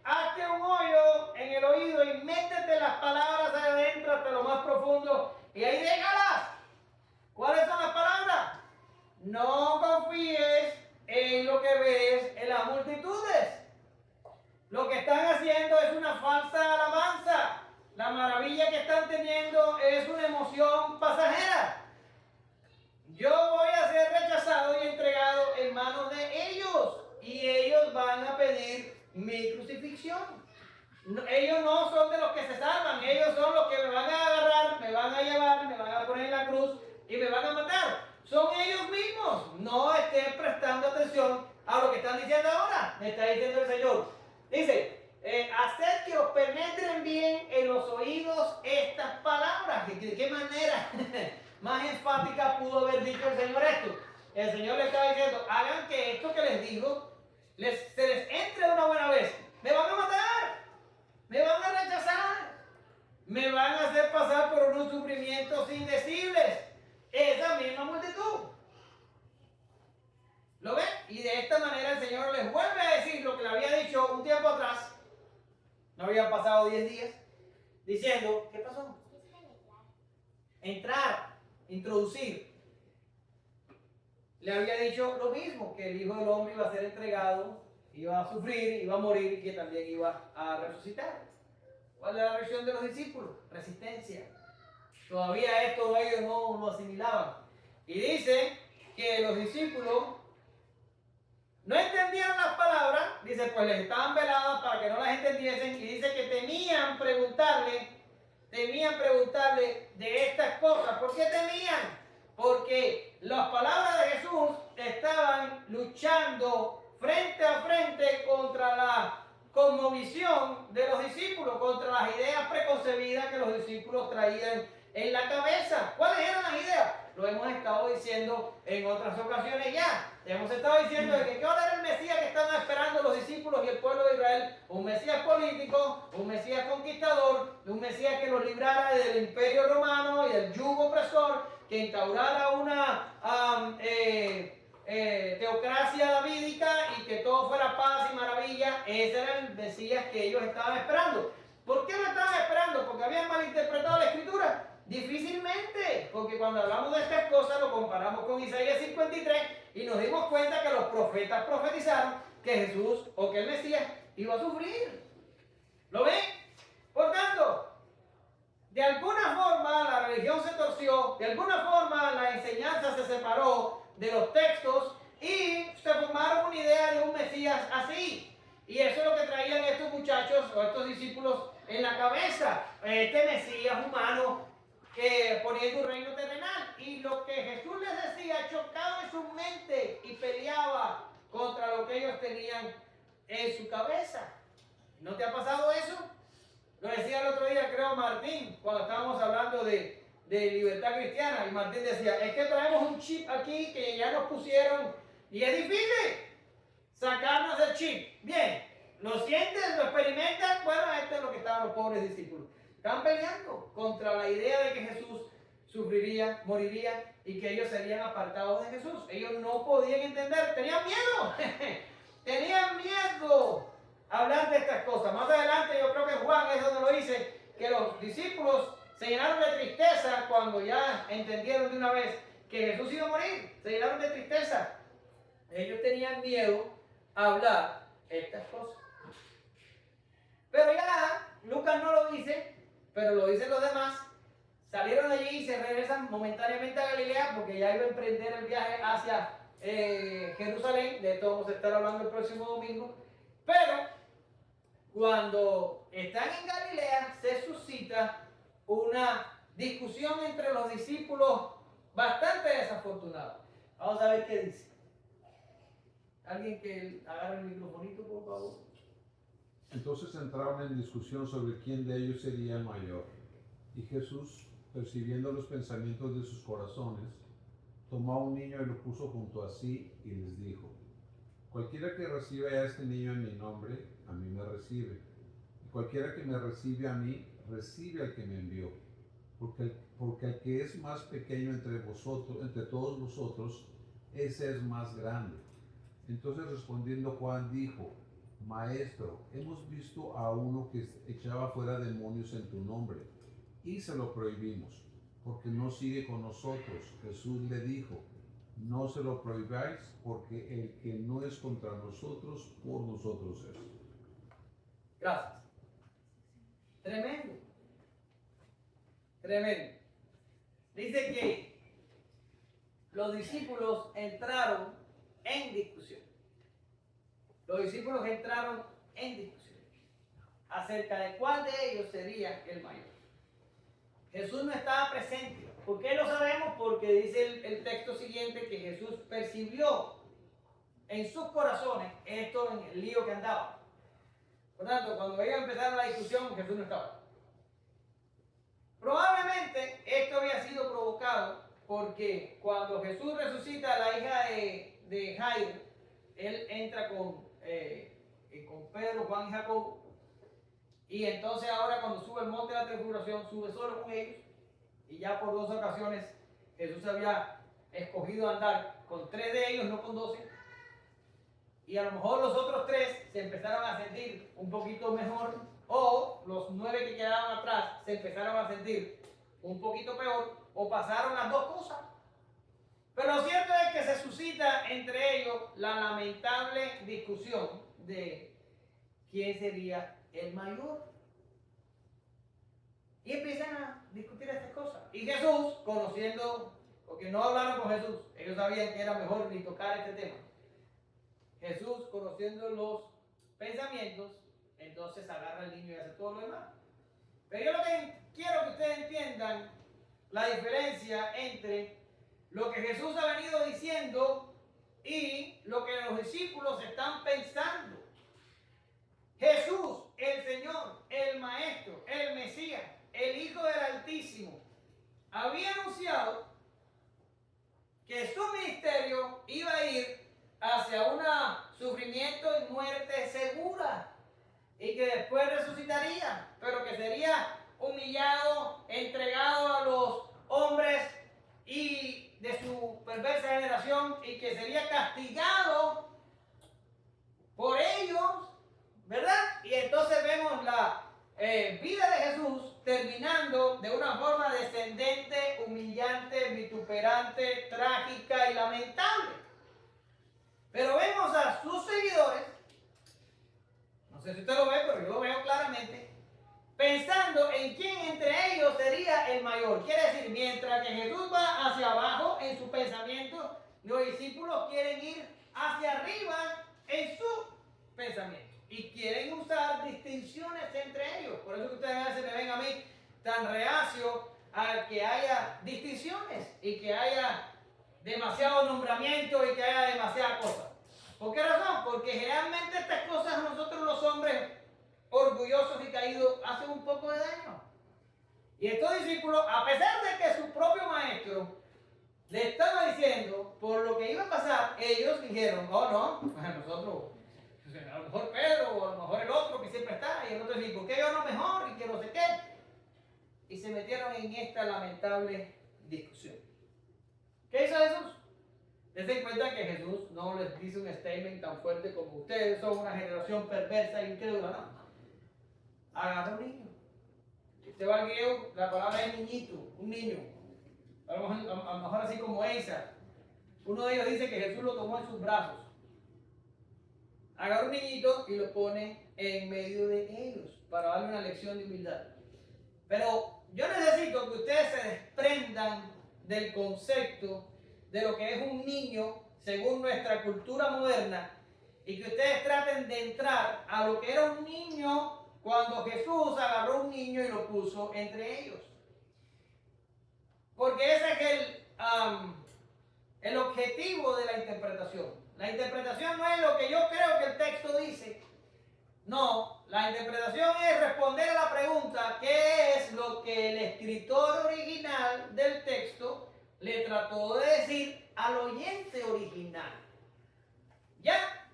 hazte un hoyo en el oído y métete las palabras adentro hasta lo más profundo y ahí déjalas. ¿Cuáles son las palabras? No confíes en lo que ves en las multitudes. Lo que están haciendo es una falsa alabanza. La maravilla que están teniendo es una emoción pasajera. Yo voy a ser rechazado y entregado en manos de ellos. Y ellos van a pedir mi crucifixión. Ellos no son de los que se salvan. Ellos son los que me van a agarrar, me van a llevar, me van a poner en la cruz y me van a matar. Son ellos mismos. No estén prestando atención a lo que están diciendo ahora. Me está diciendo el Señor. Dice: haced que os penetren bien en los oídos estas palabras. ¿De qué manera más enfática pudo haber dicho el Señor esto? El Señor le estaba diciendo: hagan que esto que les digo se les entre de una buena vez. Me van a matar, me van a rechazar, me van a hacer pasar por unos sufrimientos indecibles. Esa misma multitud. ¿Lo ven? Y de esta manera el Señor les vuelve a decir lo que le había dicho un tiempo atrás. No habían pasado 10 días. Diciendo: ¿qué pasó? Entrar, introducir. le había dicho lo mismo, que el Hijo del Hombre iba a ser entregado, iba a sufrir, iba a morir y que también iba a resucitar. ¿Cuál es la reacción de los discípulos? Resistencia. Todavía esto ellos no lo asimilaban. Y dice que los discípulos no entendieron las palabras, dice, pues les estaban veladas para que no las entendiesen, y dice que temían preguntarle de estas cosas. ¿Por qué temían? Porque las palabras de Jesús estaban luchando frente a frente contra la cosmovisión de los discípulos, contra las ideas preconcebidas que los discípulos traían en la cabeza. ¿Cuáles eran las ideas? Lo hemos estado diciendo en otras ocasiones ya. Hemos estado diciendo de que ¿cuál era el Mesías que estaban esperando los discípulos y el pueblo de Israel? Un Mesías político, un Mesías conquistador, un Mesías que los librara del imperio romano y del yugo opresor, que instaurara una teocracia davídica y que todo fuera paz y maravilla. Ese era el Mesías que ellos estaban esperando. ¿Por qué lo estaban esperando? ¿Porque habían malinterpretado la Escritura? Difícilmente, porque cuando hablamos de estas cosas lo comparamos con Isaías 53 y nos dimos cuenta que los profetas profetizaron que Jesús o que el Mesías iba a sufrir. ¿Lo ven? Por tanto, de alguna forma la religión se torció, de alguna forma la enseñanza se separó de los textos y se formaron una idea de un Mesías así. Y eso es lo que traían estos muchachos o estos discípulos en la cabeza. Este Mesías humano que poniendo un reino terrenal. Y lo que Jesús les decía chocaba en su mente y peleaba contra lo que ellos tenían en su cabeza. ¿No te ha pasado eso? Lo decía el otro día, creo, Martín, cuando estábamos hablando de libertad cristiana. Y Martín decía, es que traemos un chip aquí que ya nos pusieron y es difícil sacarnos el chip. Bien, lo sientes, lo experimentas. Bueno, esto es lo que estaban los pobres discípulos. Estaban peleando contra la idea de que Jesús sufriría, moriría y que ellos serían apartados de Jesús. Ellos no podían entender, tenían miedo. Tenían miedo a hablar de estas cosas. Más adelante yo creo que Juan es donde lo dice, que los discípulos se llenaron de tristeza cuando ya entendieron de una vez que Jesús iba a morir. Se llenaron de tristeza. Ellos tenían miedo a hablar estas cosas. Pero ya Lucas no lo dice, pero lo dicen los demás. Salieron de allí y se regresan momentáneamente a Galilea porque ya iba a emprender el viaje hacia Jerusalén. De esto vamos a estar hablando el próximo domingo. Pero cuando están en Galilea se suscita una discusión entre los discípulos bastante desafortunada. Vamos a ver qué dice. Alguien que agarre el microfonito, por favor. Entonces entraron en discusión sobre quién de ellos sería el mayor. Y Jesús, percibiendo los pensamientos de sus corazones, tomó a un niño y lo puso junto a sí y les dijo: cualquiera que reciba a este niño en mi nombre, a mí me recibe. Y cualquiera que me recibe a mí, recibe al que me envió. Porque el que es más pequeño entre todos vosotros, ese es más grande. Entonces respondiendo Juan dijo: Maestro, hemos visto a uno que echaba fuera demonios en tu nombre, y se lo prohibimos, porque no sigue con nosotros. Jesús le dijo: no se lo prohibáis, porque el que no es contra nosotros, por nosotros es. Gracias. Tremendo. Tremendo. Dice que los discípulos entraron en discusión. Los discípulos entraron en discusión acerca de cuál de ellos sería el mayor. Jesús no estaba presente. ¿Por qué lo sabemos? Porque dice el texto siguiente que Jesús percibió en sus corazones esto en el lío que andaba. Por tanto, cuando ellos empezaron la discusión, Jesús no estaba. Probablemente esto había sido provocado porque cuando Jesús resucita a la hija de Jairo, él entra con Pedro, Juan y Jacobo. Y entonces ahora cuando sube el monte de la transfiguración, sube solo con ellos. Y ya por 2 ocasiones Jesús había escogido andar con 3 de ellos, no con 12. Y a lo mejor los otros 3 se empezaron a sentir un poquito mejor, o los 9 que quedaban atrás se empezaron a sentir un poquito peor, o pasaron las 2 cosas. Pero lo cierto es que se suscita entre ellos la lamentable discusión de quién sería el mayor. Y empiezan a discutir estas cosas. Y Jesús, conociendo, porque no hablaron con Jesús, ellos sabían que era mejor ni tocar este tema. Jesús, conociendo los pensamientos, entonces agarra al niño y hace todo lo demás. Pero yo lo que quiero que ustedes entiendan la diferencia entre lo que Jesús ha venido diciendo y lo que los discípulos están pensando. Jesús, el Señor, el Maestro, el Mesías, el Hijo del Altísimo, había anunciado que su ministerio iba a ir hacia un sufrimiento y muerte segura y que después resucitaría, pero que sería humillado, entregado a los hombres y de su perversa generación y que sería castigado por ellos, ¿verdad? Y entonces vemos la vida de Jesús terminando de una forma descendente, humillante, vituperante, trágica y lamentable. Pero vemos a sus seguidores, no sé si usted lo ve, pero yo lo veo claramente, pensando en quién entre ellos sería el mayor. Quiere decir, mientras que Jesús va hacia abajo en su pensamiento, los discípulos quieren ir hacia arriba en su pensamiento. Y quieren usar distinciones entre ellos. Por eso que ustedes a veces me ven a mí tan reacio a que haya distinciones y que haya demasiado nombramiento y que haya demasiadas cosas. ¿Por qué razón? Porque generalmente estas cosas a nosotros los hombres orgullosos y caídos hacen un poco de daño. Y estos discípulos, a pesar de que su propio maestro le estaba diciendo por lo que iba a pasar, ellos dijeron, oh no, nosotros, a lo mejor Pedro o a lo mejor el otro que siempre está, y el otro dice, ¿por qué yo no mejor? Y que no sé qué. Y se metieron en esta lamentable discusión. ¿Qué hizo Jesús? Dense cuenta que Jesús no les dice un statement tan fuerte como ustedes son una generación perversa e incrédula, no. Agarra un niño. Si usted va al griego, la palabra es niñito, un niño. A lo mejor así como Esa. Uno de ellos dice que Jesús lo tomó en sus brazos. Agarra un niñito y lo pone en medio de ellos para darle una lección de humildad. Pero yo necesito que ustedes se desprendan del concepto de lo que es un niño según nuestra cultura moderna y que ustedes traten de entrar a lo que era un niño cuando Jesús agarró un niño y lo puso entre ellos. Porque ese es el objetivo de la interpretación. La interpretación no es lo que yo creo que el texto dice. No, la interpretación es responder a la pregunta, ¿qué es lo que el escritor original del texto le trató de decir al oyente original? ¿Ya?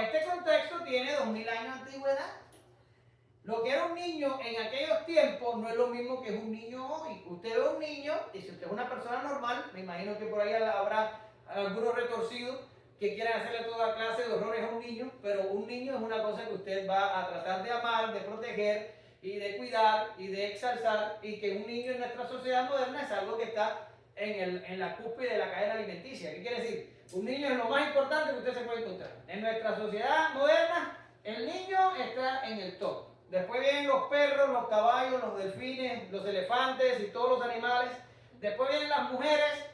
Este contexto tiene 2000 años de antigüedad. Lo que era un niño en aquellos tiempos no es lo mismo que es un niño hoy. Usted ve un niño, y si usted es una persona normal, me imagino que por ahí habrá algunos retorcidos que quieran hacerle toda clase de horrores a un niño, pero un niño es una cosa que usted va a tratar de amar, de proteger y de cuidar y de exalzar, y que un niño en nuestra sociedad moderna es algo que está en la cúspide de la cadena alimenticia. ¿Qué quiere decir? Un niño es lo más importante que usted se puede encontrar. En nuestra sociedad moderna, el niño está en el top. Después vienen los perros, los caballos, los delfines, los elefantes y todos los animales. Después vienen las mujeres,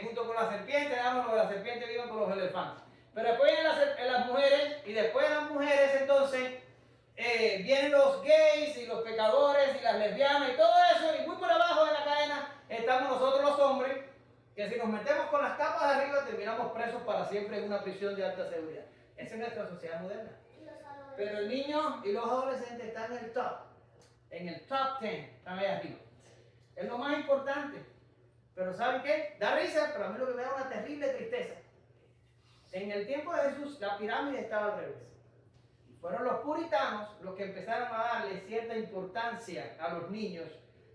junto con las serpientes. No, los de las serpientes viven con los elefantes. Pero después vienen las mujeres, y después de las mujeres entonces vienen los gays y los pecadores y las lesbianas y todo eso. Y muy por abajo de la cadena estamos nosotros los hombres, que si nos metemos con las capas de arriba terminamos presos para siempre en una prisión de alta seguridad. Esa es nuestra sociedad moderna. Pero el niño y los adolescentes están en el top 10, están ahí arriba. Es lo más importante. Pero ¿saben qué? Da risa, pero a mí lo que me da una terrible tristeza. En el tiempo de Jesús, la pirámide estaba al revés. Fueron los puritanos los que empezaron a darle cierta importancia a los niños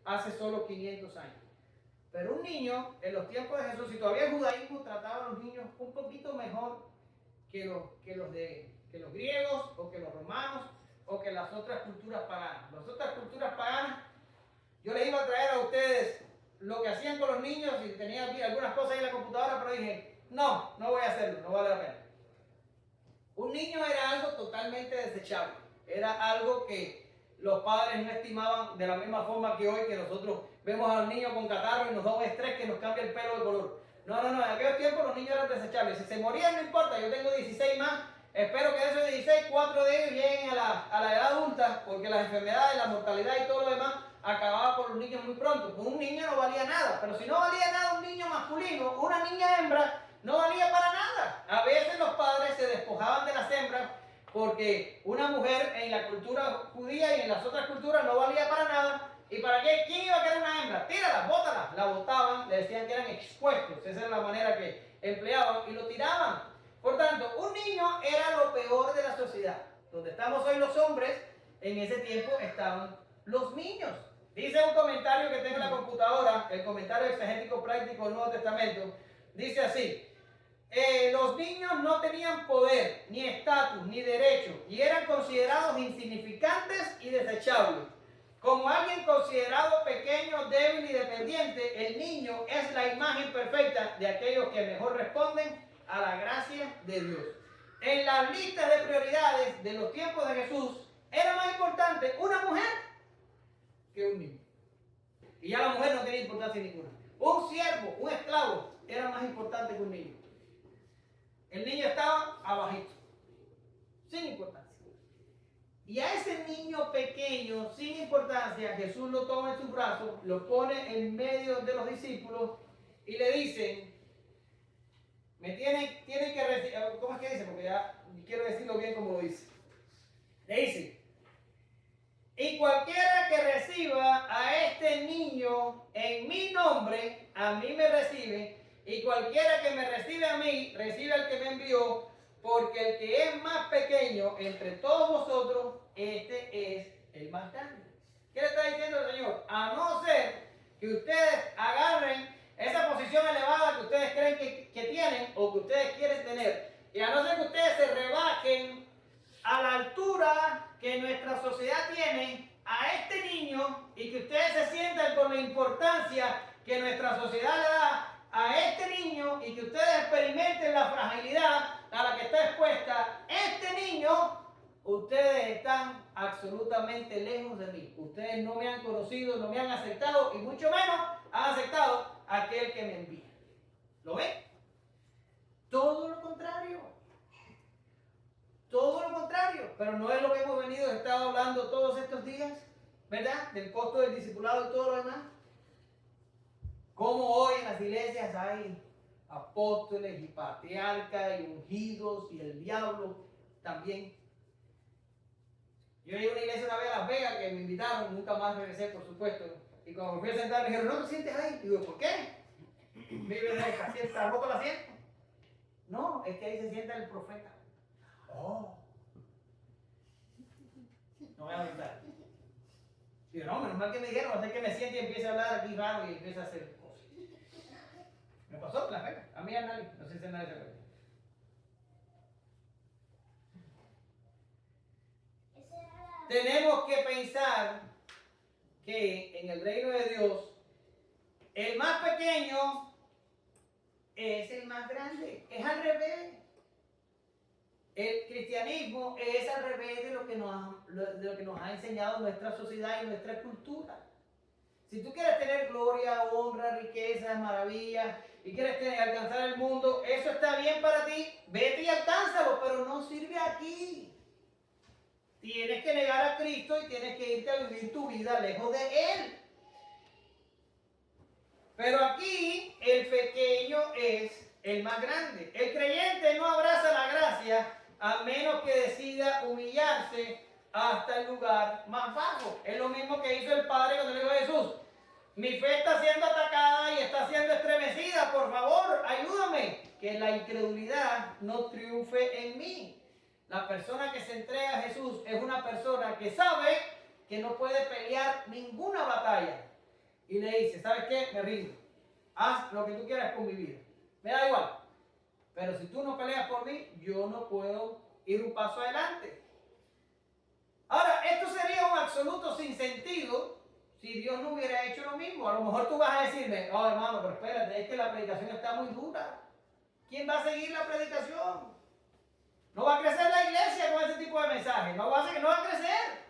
hace solo 500 años. Pero un niño, en los tiempos de Jesús, y todavía el judaísmo trataba a los niños un poquito mejor que los griegos, o que los romanos, o que las otras culturas paganas. Las otras culturas paganas, yo les iba a traer a ustedes lo que hacían con los niños y tenía algunas cosas ahí en la computadora, pero dije, no voy a hacerlo, no vale la pena. Un niño era algo totalmente desechable, era algo que los padres no estimaban de la misma forma que hoy, que nosotros vemos a los niños con catarro y nos da un estrés que nos cambia el pelo de color. No, en aquellos tiempos los niños eran desechables. Si se morían no importa, yo tengo 16 más, espero que de esos 16, 4 de ellos lleguen a la edad adulta, porque las enfermedades, la mortalidad y todo lo demás acababa con los niños muy pronto. Pues un niño no valía nada, pero si no valía nada un niño masculino, una niña hembra no valía para nada. A veces los padres se despojaban de las hembras porque una mujer en la cultura judía y en las otras culturas no valía para nada. ¿Y para qué? ¿Quién iba a querer una hembra? Tírala, bótala. La botaban, le decían que eran expuestos. Esa era la manera que empleaban y lo tiraban. Por tanto, un niño era lo peor de la sociedad. Donde estamos hoy los hombres, en ese tiempo estaban los niños. Dice un comentario que tengo en la computadora, el comentario exegético práctico del Nuevo Testamento, dice así: los niños no tenían poder, ni estatus, ni derecho, y eran considerados insignificantes y desechables. Como alguien considerado pequeño, débil y dependiente, el niño es la imagen perfecta de aquellos que mejor responden a la gracia de Dios. En las listas de prioridades de los tiempos de Jesús, era más importante una mujer que un niño. Y ya la mujer no tenía importancia ninguna. Un siervo, un esclavo, era más importante que un niño. El niño estaba abajito, sin importancia. Y a ese niño pequeño, sin importancia, Jesús lo toma en sus brazos, lo pone en medio de los discípulos y le dicen, tienen que recibir, ¿cómo es que dice? Porque ya quiero decirlo bien como lo dice. Le dice, y cualquiera que reciba a este niño en mi nombre, a mí me recibe, y cualquiera que me recibe a mí, recibe al que me envió, porque el que es más pequeño entre todos vosotros, este es el más grande. ¿Qué le está diciendo el Señor? A no ser que ustedes agarren esa posición elevada que ustedes creen que tienen o que ustedes quieren tener, y a no ser que ustedes se rebajen a la altura que nuestra sociedad tiene a este niño y que ustedes se sientan con la importancia que nuestra sociedad le da a este niño y que ustedes experimenten la fragilidad a la que está expuesta este niño, ustedes están absolutamente lejos de mí. Ustedes no me han conocido, no me han aceptado y mucho menos han aceptado a aquel que me envía. ¿Lo ven? Todo lo contrario. Todo lo contrario. Pero no es lo que hemos venido, estado hablando todos estos días, ¿verdad? Del costo del discipulado y todo lo demás. Como hoy en las iglesias hay apóstoles y patriarcas y ungidos y el diablo también. Yo llegué a una iglesia una vez a Las Vegas que me invitaron, nunca más regresé, por supuesto. Y cuando me fui a sentar me dijeron, ¿no te sientes ahí? Y digo, ¿por qué? Vive de casi está roto el asiento. No, es que ahí se sienta el profeta. Oh. No voy a aventar. Digo, no, menos mal que me dijeron, hacer que me siente y empiece a hablar aquí raro y empiece a hacer cosas. Me pasó en Las Vegas. A mí a nadie, no sé si a nadie se acuerda. Tenemos que pensar que en el reino de Dios, el más pequeño es el más grande. Es al revés. El cristianismo es al revés de lo que nos ha enseñado nuestra sociedad y nuestra cultura. Si tú quieres tener gloria, honra, riquezas, maravillas y quieres alcanzar el mundo, eso está bien para ti, vete y alcánzalo, pero no sirve aquí. Tienes que negar a Cristo y tienes que irte a vivir tu vida lejos de Él. Pero aquí el pequeño es el más grande. El creyente no abraza la gracia a menos que decida humillarse hasta el lugar más bajo. Es lo mismo que hizo el Padre cuando le dijo a Jesús, mi fe está siendo atacada y está siendo estremecida, por favor, ayúdame. Que la incredulidad no triunfe en mí. La persona que se entrega a Jesús es una persona que sabe que no puede pelear ninguna batalla. Y le dice, ¿sabes qué? Me rindo. Haz lo que tú quieras con mi vida. Me da igual. Pero si tú no peleas por mí, yo no puedo ir un paso adelante. Ahora, esto sería un absoluto sinsentido si Dios no hubiera hecho lo mismo? A lo mejor tú vas a decirme, oh hermano, pero espérate, es que la predicación está muy dura. ¿Quién va a seguir la predicación? No va a crecer la iglesia con ese tipo de mensajes, no va a crecer.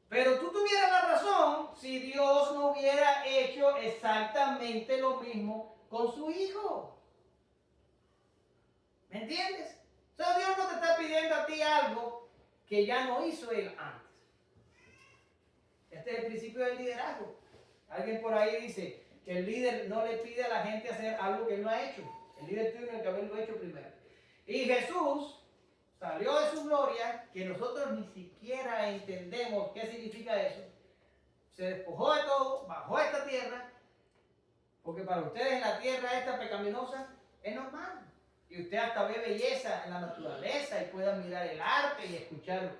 Pero tú tuvieras la razón si Dios no hubiera hecho exactamente lo mismo con su hijo. ¿Me entiendes? O sea, Dios no te está pidiendo a ti algo que ya no hizo él antes. Este es el principio del liderazgo. Alguien por ahí dice que el líder no le pide a la gente hacer algo que él no ha hecho. El líder tiene que haberlo hecho primero. Y Jesús salió de su gloria, que nosotros ni siquiera entendemos qué significa eso. Se despojó de todo, bajó a esta tierra, porque para ustedes la tierra esta pecaminosa es normal. Y usted hasta ve belleza en la naturaleza y puede admirar el arte y escuchar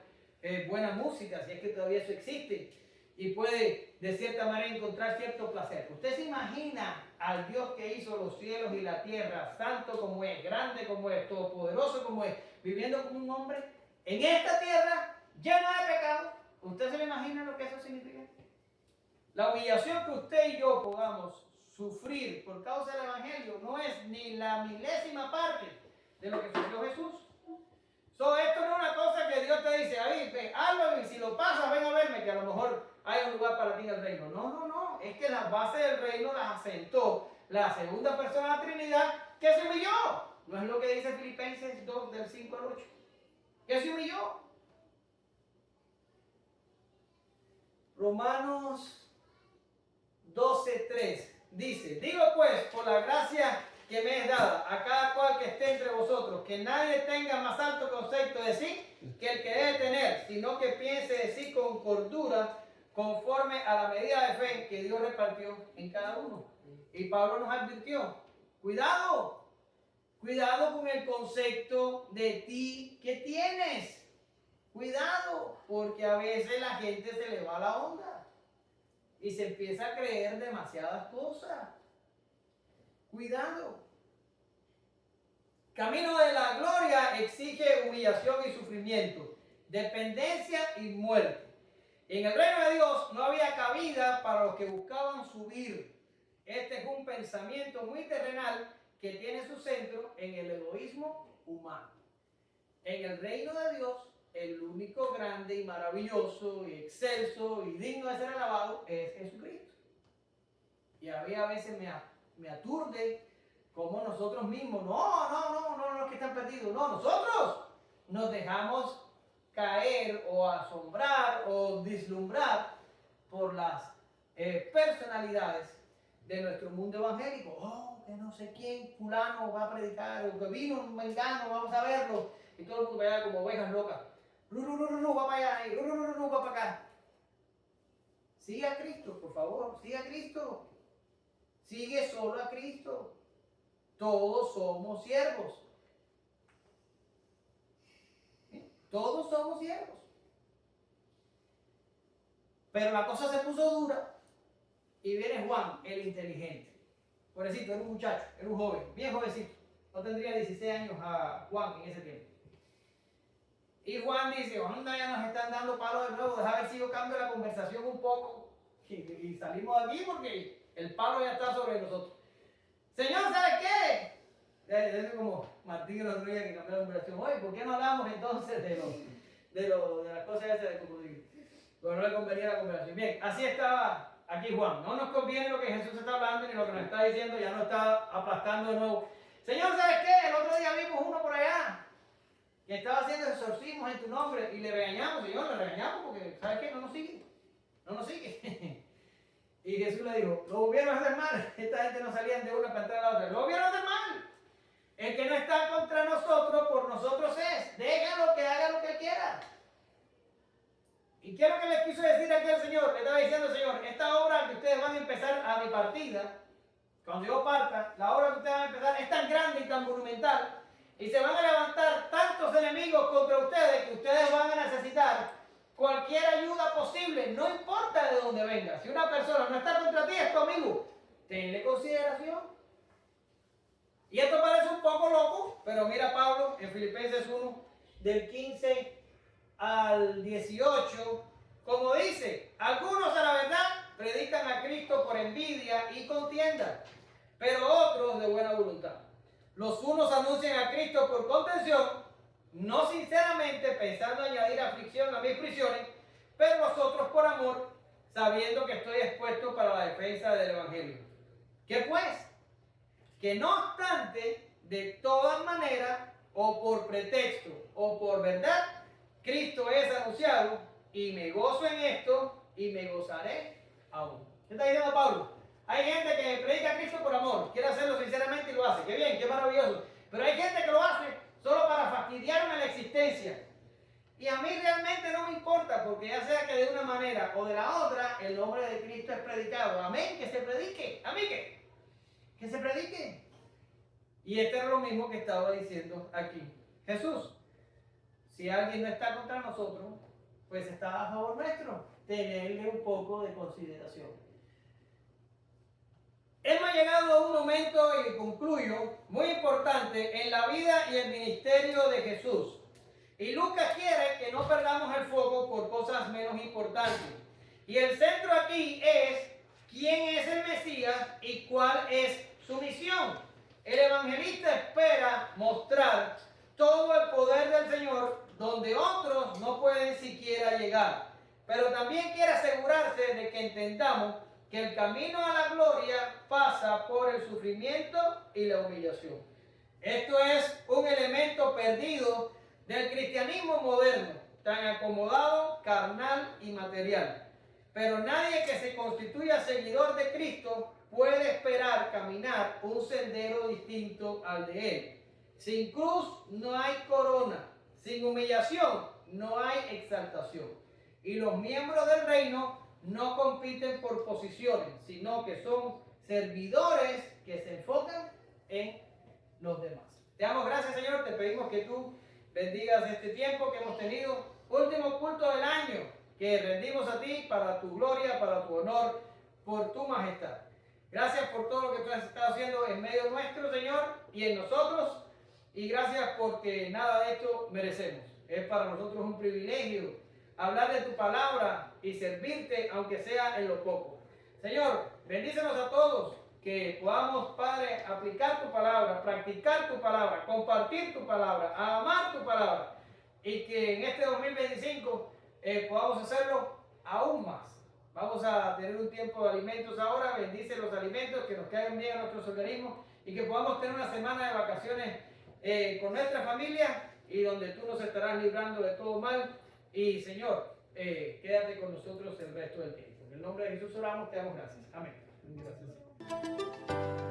buena música, si es que todavía eso existe. Y puede de cierta manera encontrar cierto placer. Usted se imagina al Dios que hizo los cielos y la tierra, santo como es, grande como es, todopoderoso como es, viviendo como un hombre en esta tierra llena de pecado. ¿Usted se le imagina lo que eso significa? La humillación que usted y yo podamos sufrir por causa del Evangelio no es ni la milésima parte de lo que sufrió Jesús. Esto no es una cosa que Dios te dice, ahí, hazlo y si lo pasas, ven a verme, que a lo mejor hay un lugar para ti en el reino. No, es que las bases del reino las asentó la segunda persona de la Trinidad que se humilló. ¿No es lo que dice Filipenses 2 del 5 al 8? Que se humilló. Romanos 12:3 dice, digo pues, por la gracia que me es dada a cada cual que esté entre vosotros, que nadie tenga más alto concepto de sí que el que debe tener, sino que piense de sí con cordura, conforme a la medida de fe que Dios repartió en cada uno. Y Pablo nos advirtió, cuidado con el concepto de ti que tienes. Cuidado, porque a veces la gente se le va la onda y se empieza a creer demasiadas cosas. Cuidado. Camino de la gloria exige humillación y sufrimiento, dependencia y muerte. En el reino de Dios no había cabida para los que buscaban subir. Este es un pensamiento muy terrenal que tiene su centro en el egoísmo humano. En el reino de Dios, el único grande y maravilloso y excelso y digno de ser alabado es Jesucristo. Y a mí a veces me aturde como nosotros mismos, no, los que están perdidos, no, nosotros nos dejamos caer o asombrar o vislumbrar por las personalidades de nuestro mundo evangélico. Oh, que no sé quién, fulano va a predicar, o que vino un mengano, vamos a verlo, y todo el mundo vaya como ovejas locas. Va para allá, va para acá. Sigue a Cristo, por favor, sigue a Cristo. Sigue solo a Cristo. Todos somos siervos. Todos somos siervos. Pero la cosa se puso dura y viene Juan, el inteligente. Pobrecito, era un muchacho, era un joven, bien jovencito. No tendría 16 años a Juan en ese tiempo. Y Juan dice, anda, ya nos están dando palos de nuevo, deja ver si yo cambio la conversación un poco. Y salimos de aquí porque el palo ya está sobre nosotros. Señor, ¿sabe qué? Es como Martín Rodríguez que cambió la conversación. Oye, ¿por qué no hablamos entonces de las cosas esas de cocodrilo? Pero no le convenía la conversación. Bien, así estaba aquí Juan. No nos conviene lo que Jesús está hablando ni lo que nos está diciendo, ya nos está aplastando de nuevo. Señor, ¿sabes qué? El otro día vimos uno por allá que estaba haciendo exorcismos en tu nombre y le regañamos, Señor, le regañamos porque, ¿sabes qué? No nos sigue. Y Jesús le dijo, lo volvieron a hacer mal. Esta gente no salía de una para entrar a la otra. Lo volvieron a hacer mal. El que no está contra nosotros, por nosotros es. Déjalo que haga lo que quiera. ¿Y qué es lo que les quiso decir aquí al Señor? Le estaba diciendo al Señor, esta obra que ustedes van a empezar a mi partida, cuando yo parta, la obra que ustedes van a empezar es tan grande y tan monumental, y se van a levantar tantos enemigos contra ustedes que ustedes van a necesitar cualquier ayuda posible, no importa de dónde venga. Si una persona no está contra ti, es tu amigo. Tenle consideración. Y esto parece un poco loco, pero mira Pablo en Filipenses 1, del 15 al 18, Como dice, algunos a la verdad predican a Cristo por envidia y contienda, pero otros de buena voluntad. Los unos anuncian a Cristo por contención, no sinceramente pensando añadir aflicción a mis prisiones, pero los otros por amor, sabiendo que estoy expuesto para la defensa del Evangelio. ¿Qué pues? Que no obstante, de todas maneras, o por pretexto, o por verdad, Cristo es anunciado, y me gozo en esto, y me gozaré aún. ¿Qué está diciendo Pablo? Hay gente que predica a Cristo por amor, quiere hacerlo sinceramente y lo hace. Qué bien, qué maravilloso. Pero hay gente que lo hace solo para fastidiarme la existencia. Y a mí realmente no me importa, porque ya sea que de una manera o de la otra, el nombre de Cristo es predicado. Amén, que se predique. ¿A mí qué? Que se predique. Y esto es lo mismo que estaba diciendo aquí Jesús. Si alguien no está contra nosotros, pues está a favor nuestro. Tenerle un poco de consideración. Hemos llegado a un momento, y concluyo, muy importante en la vida y el ministerio de Jesús. Y Lucas quiere que no perdamos el foco por cosas menos importantes. Y el centro aquí es quién es el Mesías y cuál es su misión. El evangelista espera mostrar todo el poder del Señor donde otros no pueden siquiera llegar. Pero también quiere asegurarse de que entendamos que el camino a la gloria pasa por el sufrimiento y la humillación. Esto es un elemento perdido del cristianismo moderno, tan acomodado, carnal y material. Pero nadie que se constituya seguidor de Cristo puede esperar caminar un sendero distinto al de Él. Sin cruz no hay corona, sin humillación no hay exaltación. Y los miembros del reino no compiten por posiciones, sino que son servidores que se enfocan en los demás. Te damos gracias, Señor, te pedimos que tú bendigas este tiempo que hemos tenido, último culto del año, que rendimos a ti para tu gloria, para tu honor, por tu majestad. Gracias por todo lo que tú has estado haciendo en medio nuestro, Señor, y en nosotros, y gracias porque nada de esto merecemos. Es para nosotros un privilegio hablar de tu palabra y servirte, aunque sea en lo poco. Señor, bendícenos a todos, que podamos, Padre, aplicar tu palabra, practicar tu palabra, compartir tu palabra, amar tu palabra, y que en este 2025 podamos hacerlo aún más. Vamos a tener un tiempo de alimentos ahora. Bendice los alimentos, que nos caigan bien a nuestros organismos, y que podamos tener una semana de vacaciones con nuestra familia, y donde tú nos estarás librando de todo mal. Y Señor, quédate con nosotros el resto del tiempo. En el nombre de Jesús oramos, te damos gracias. Amén. Gracias.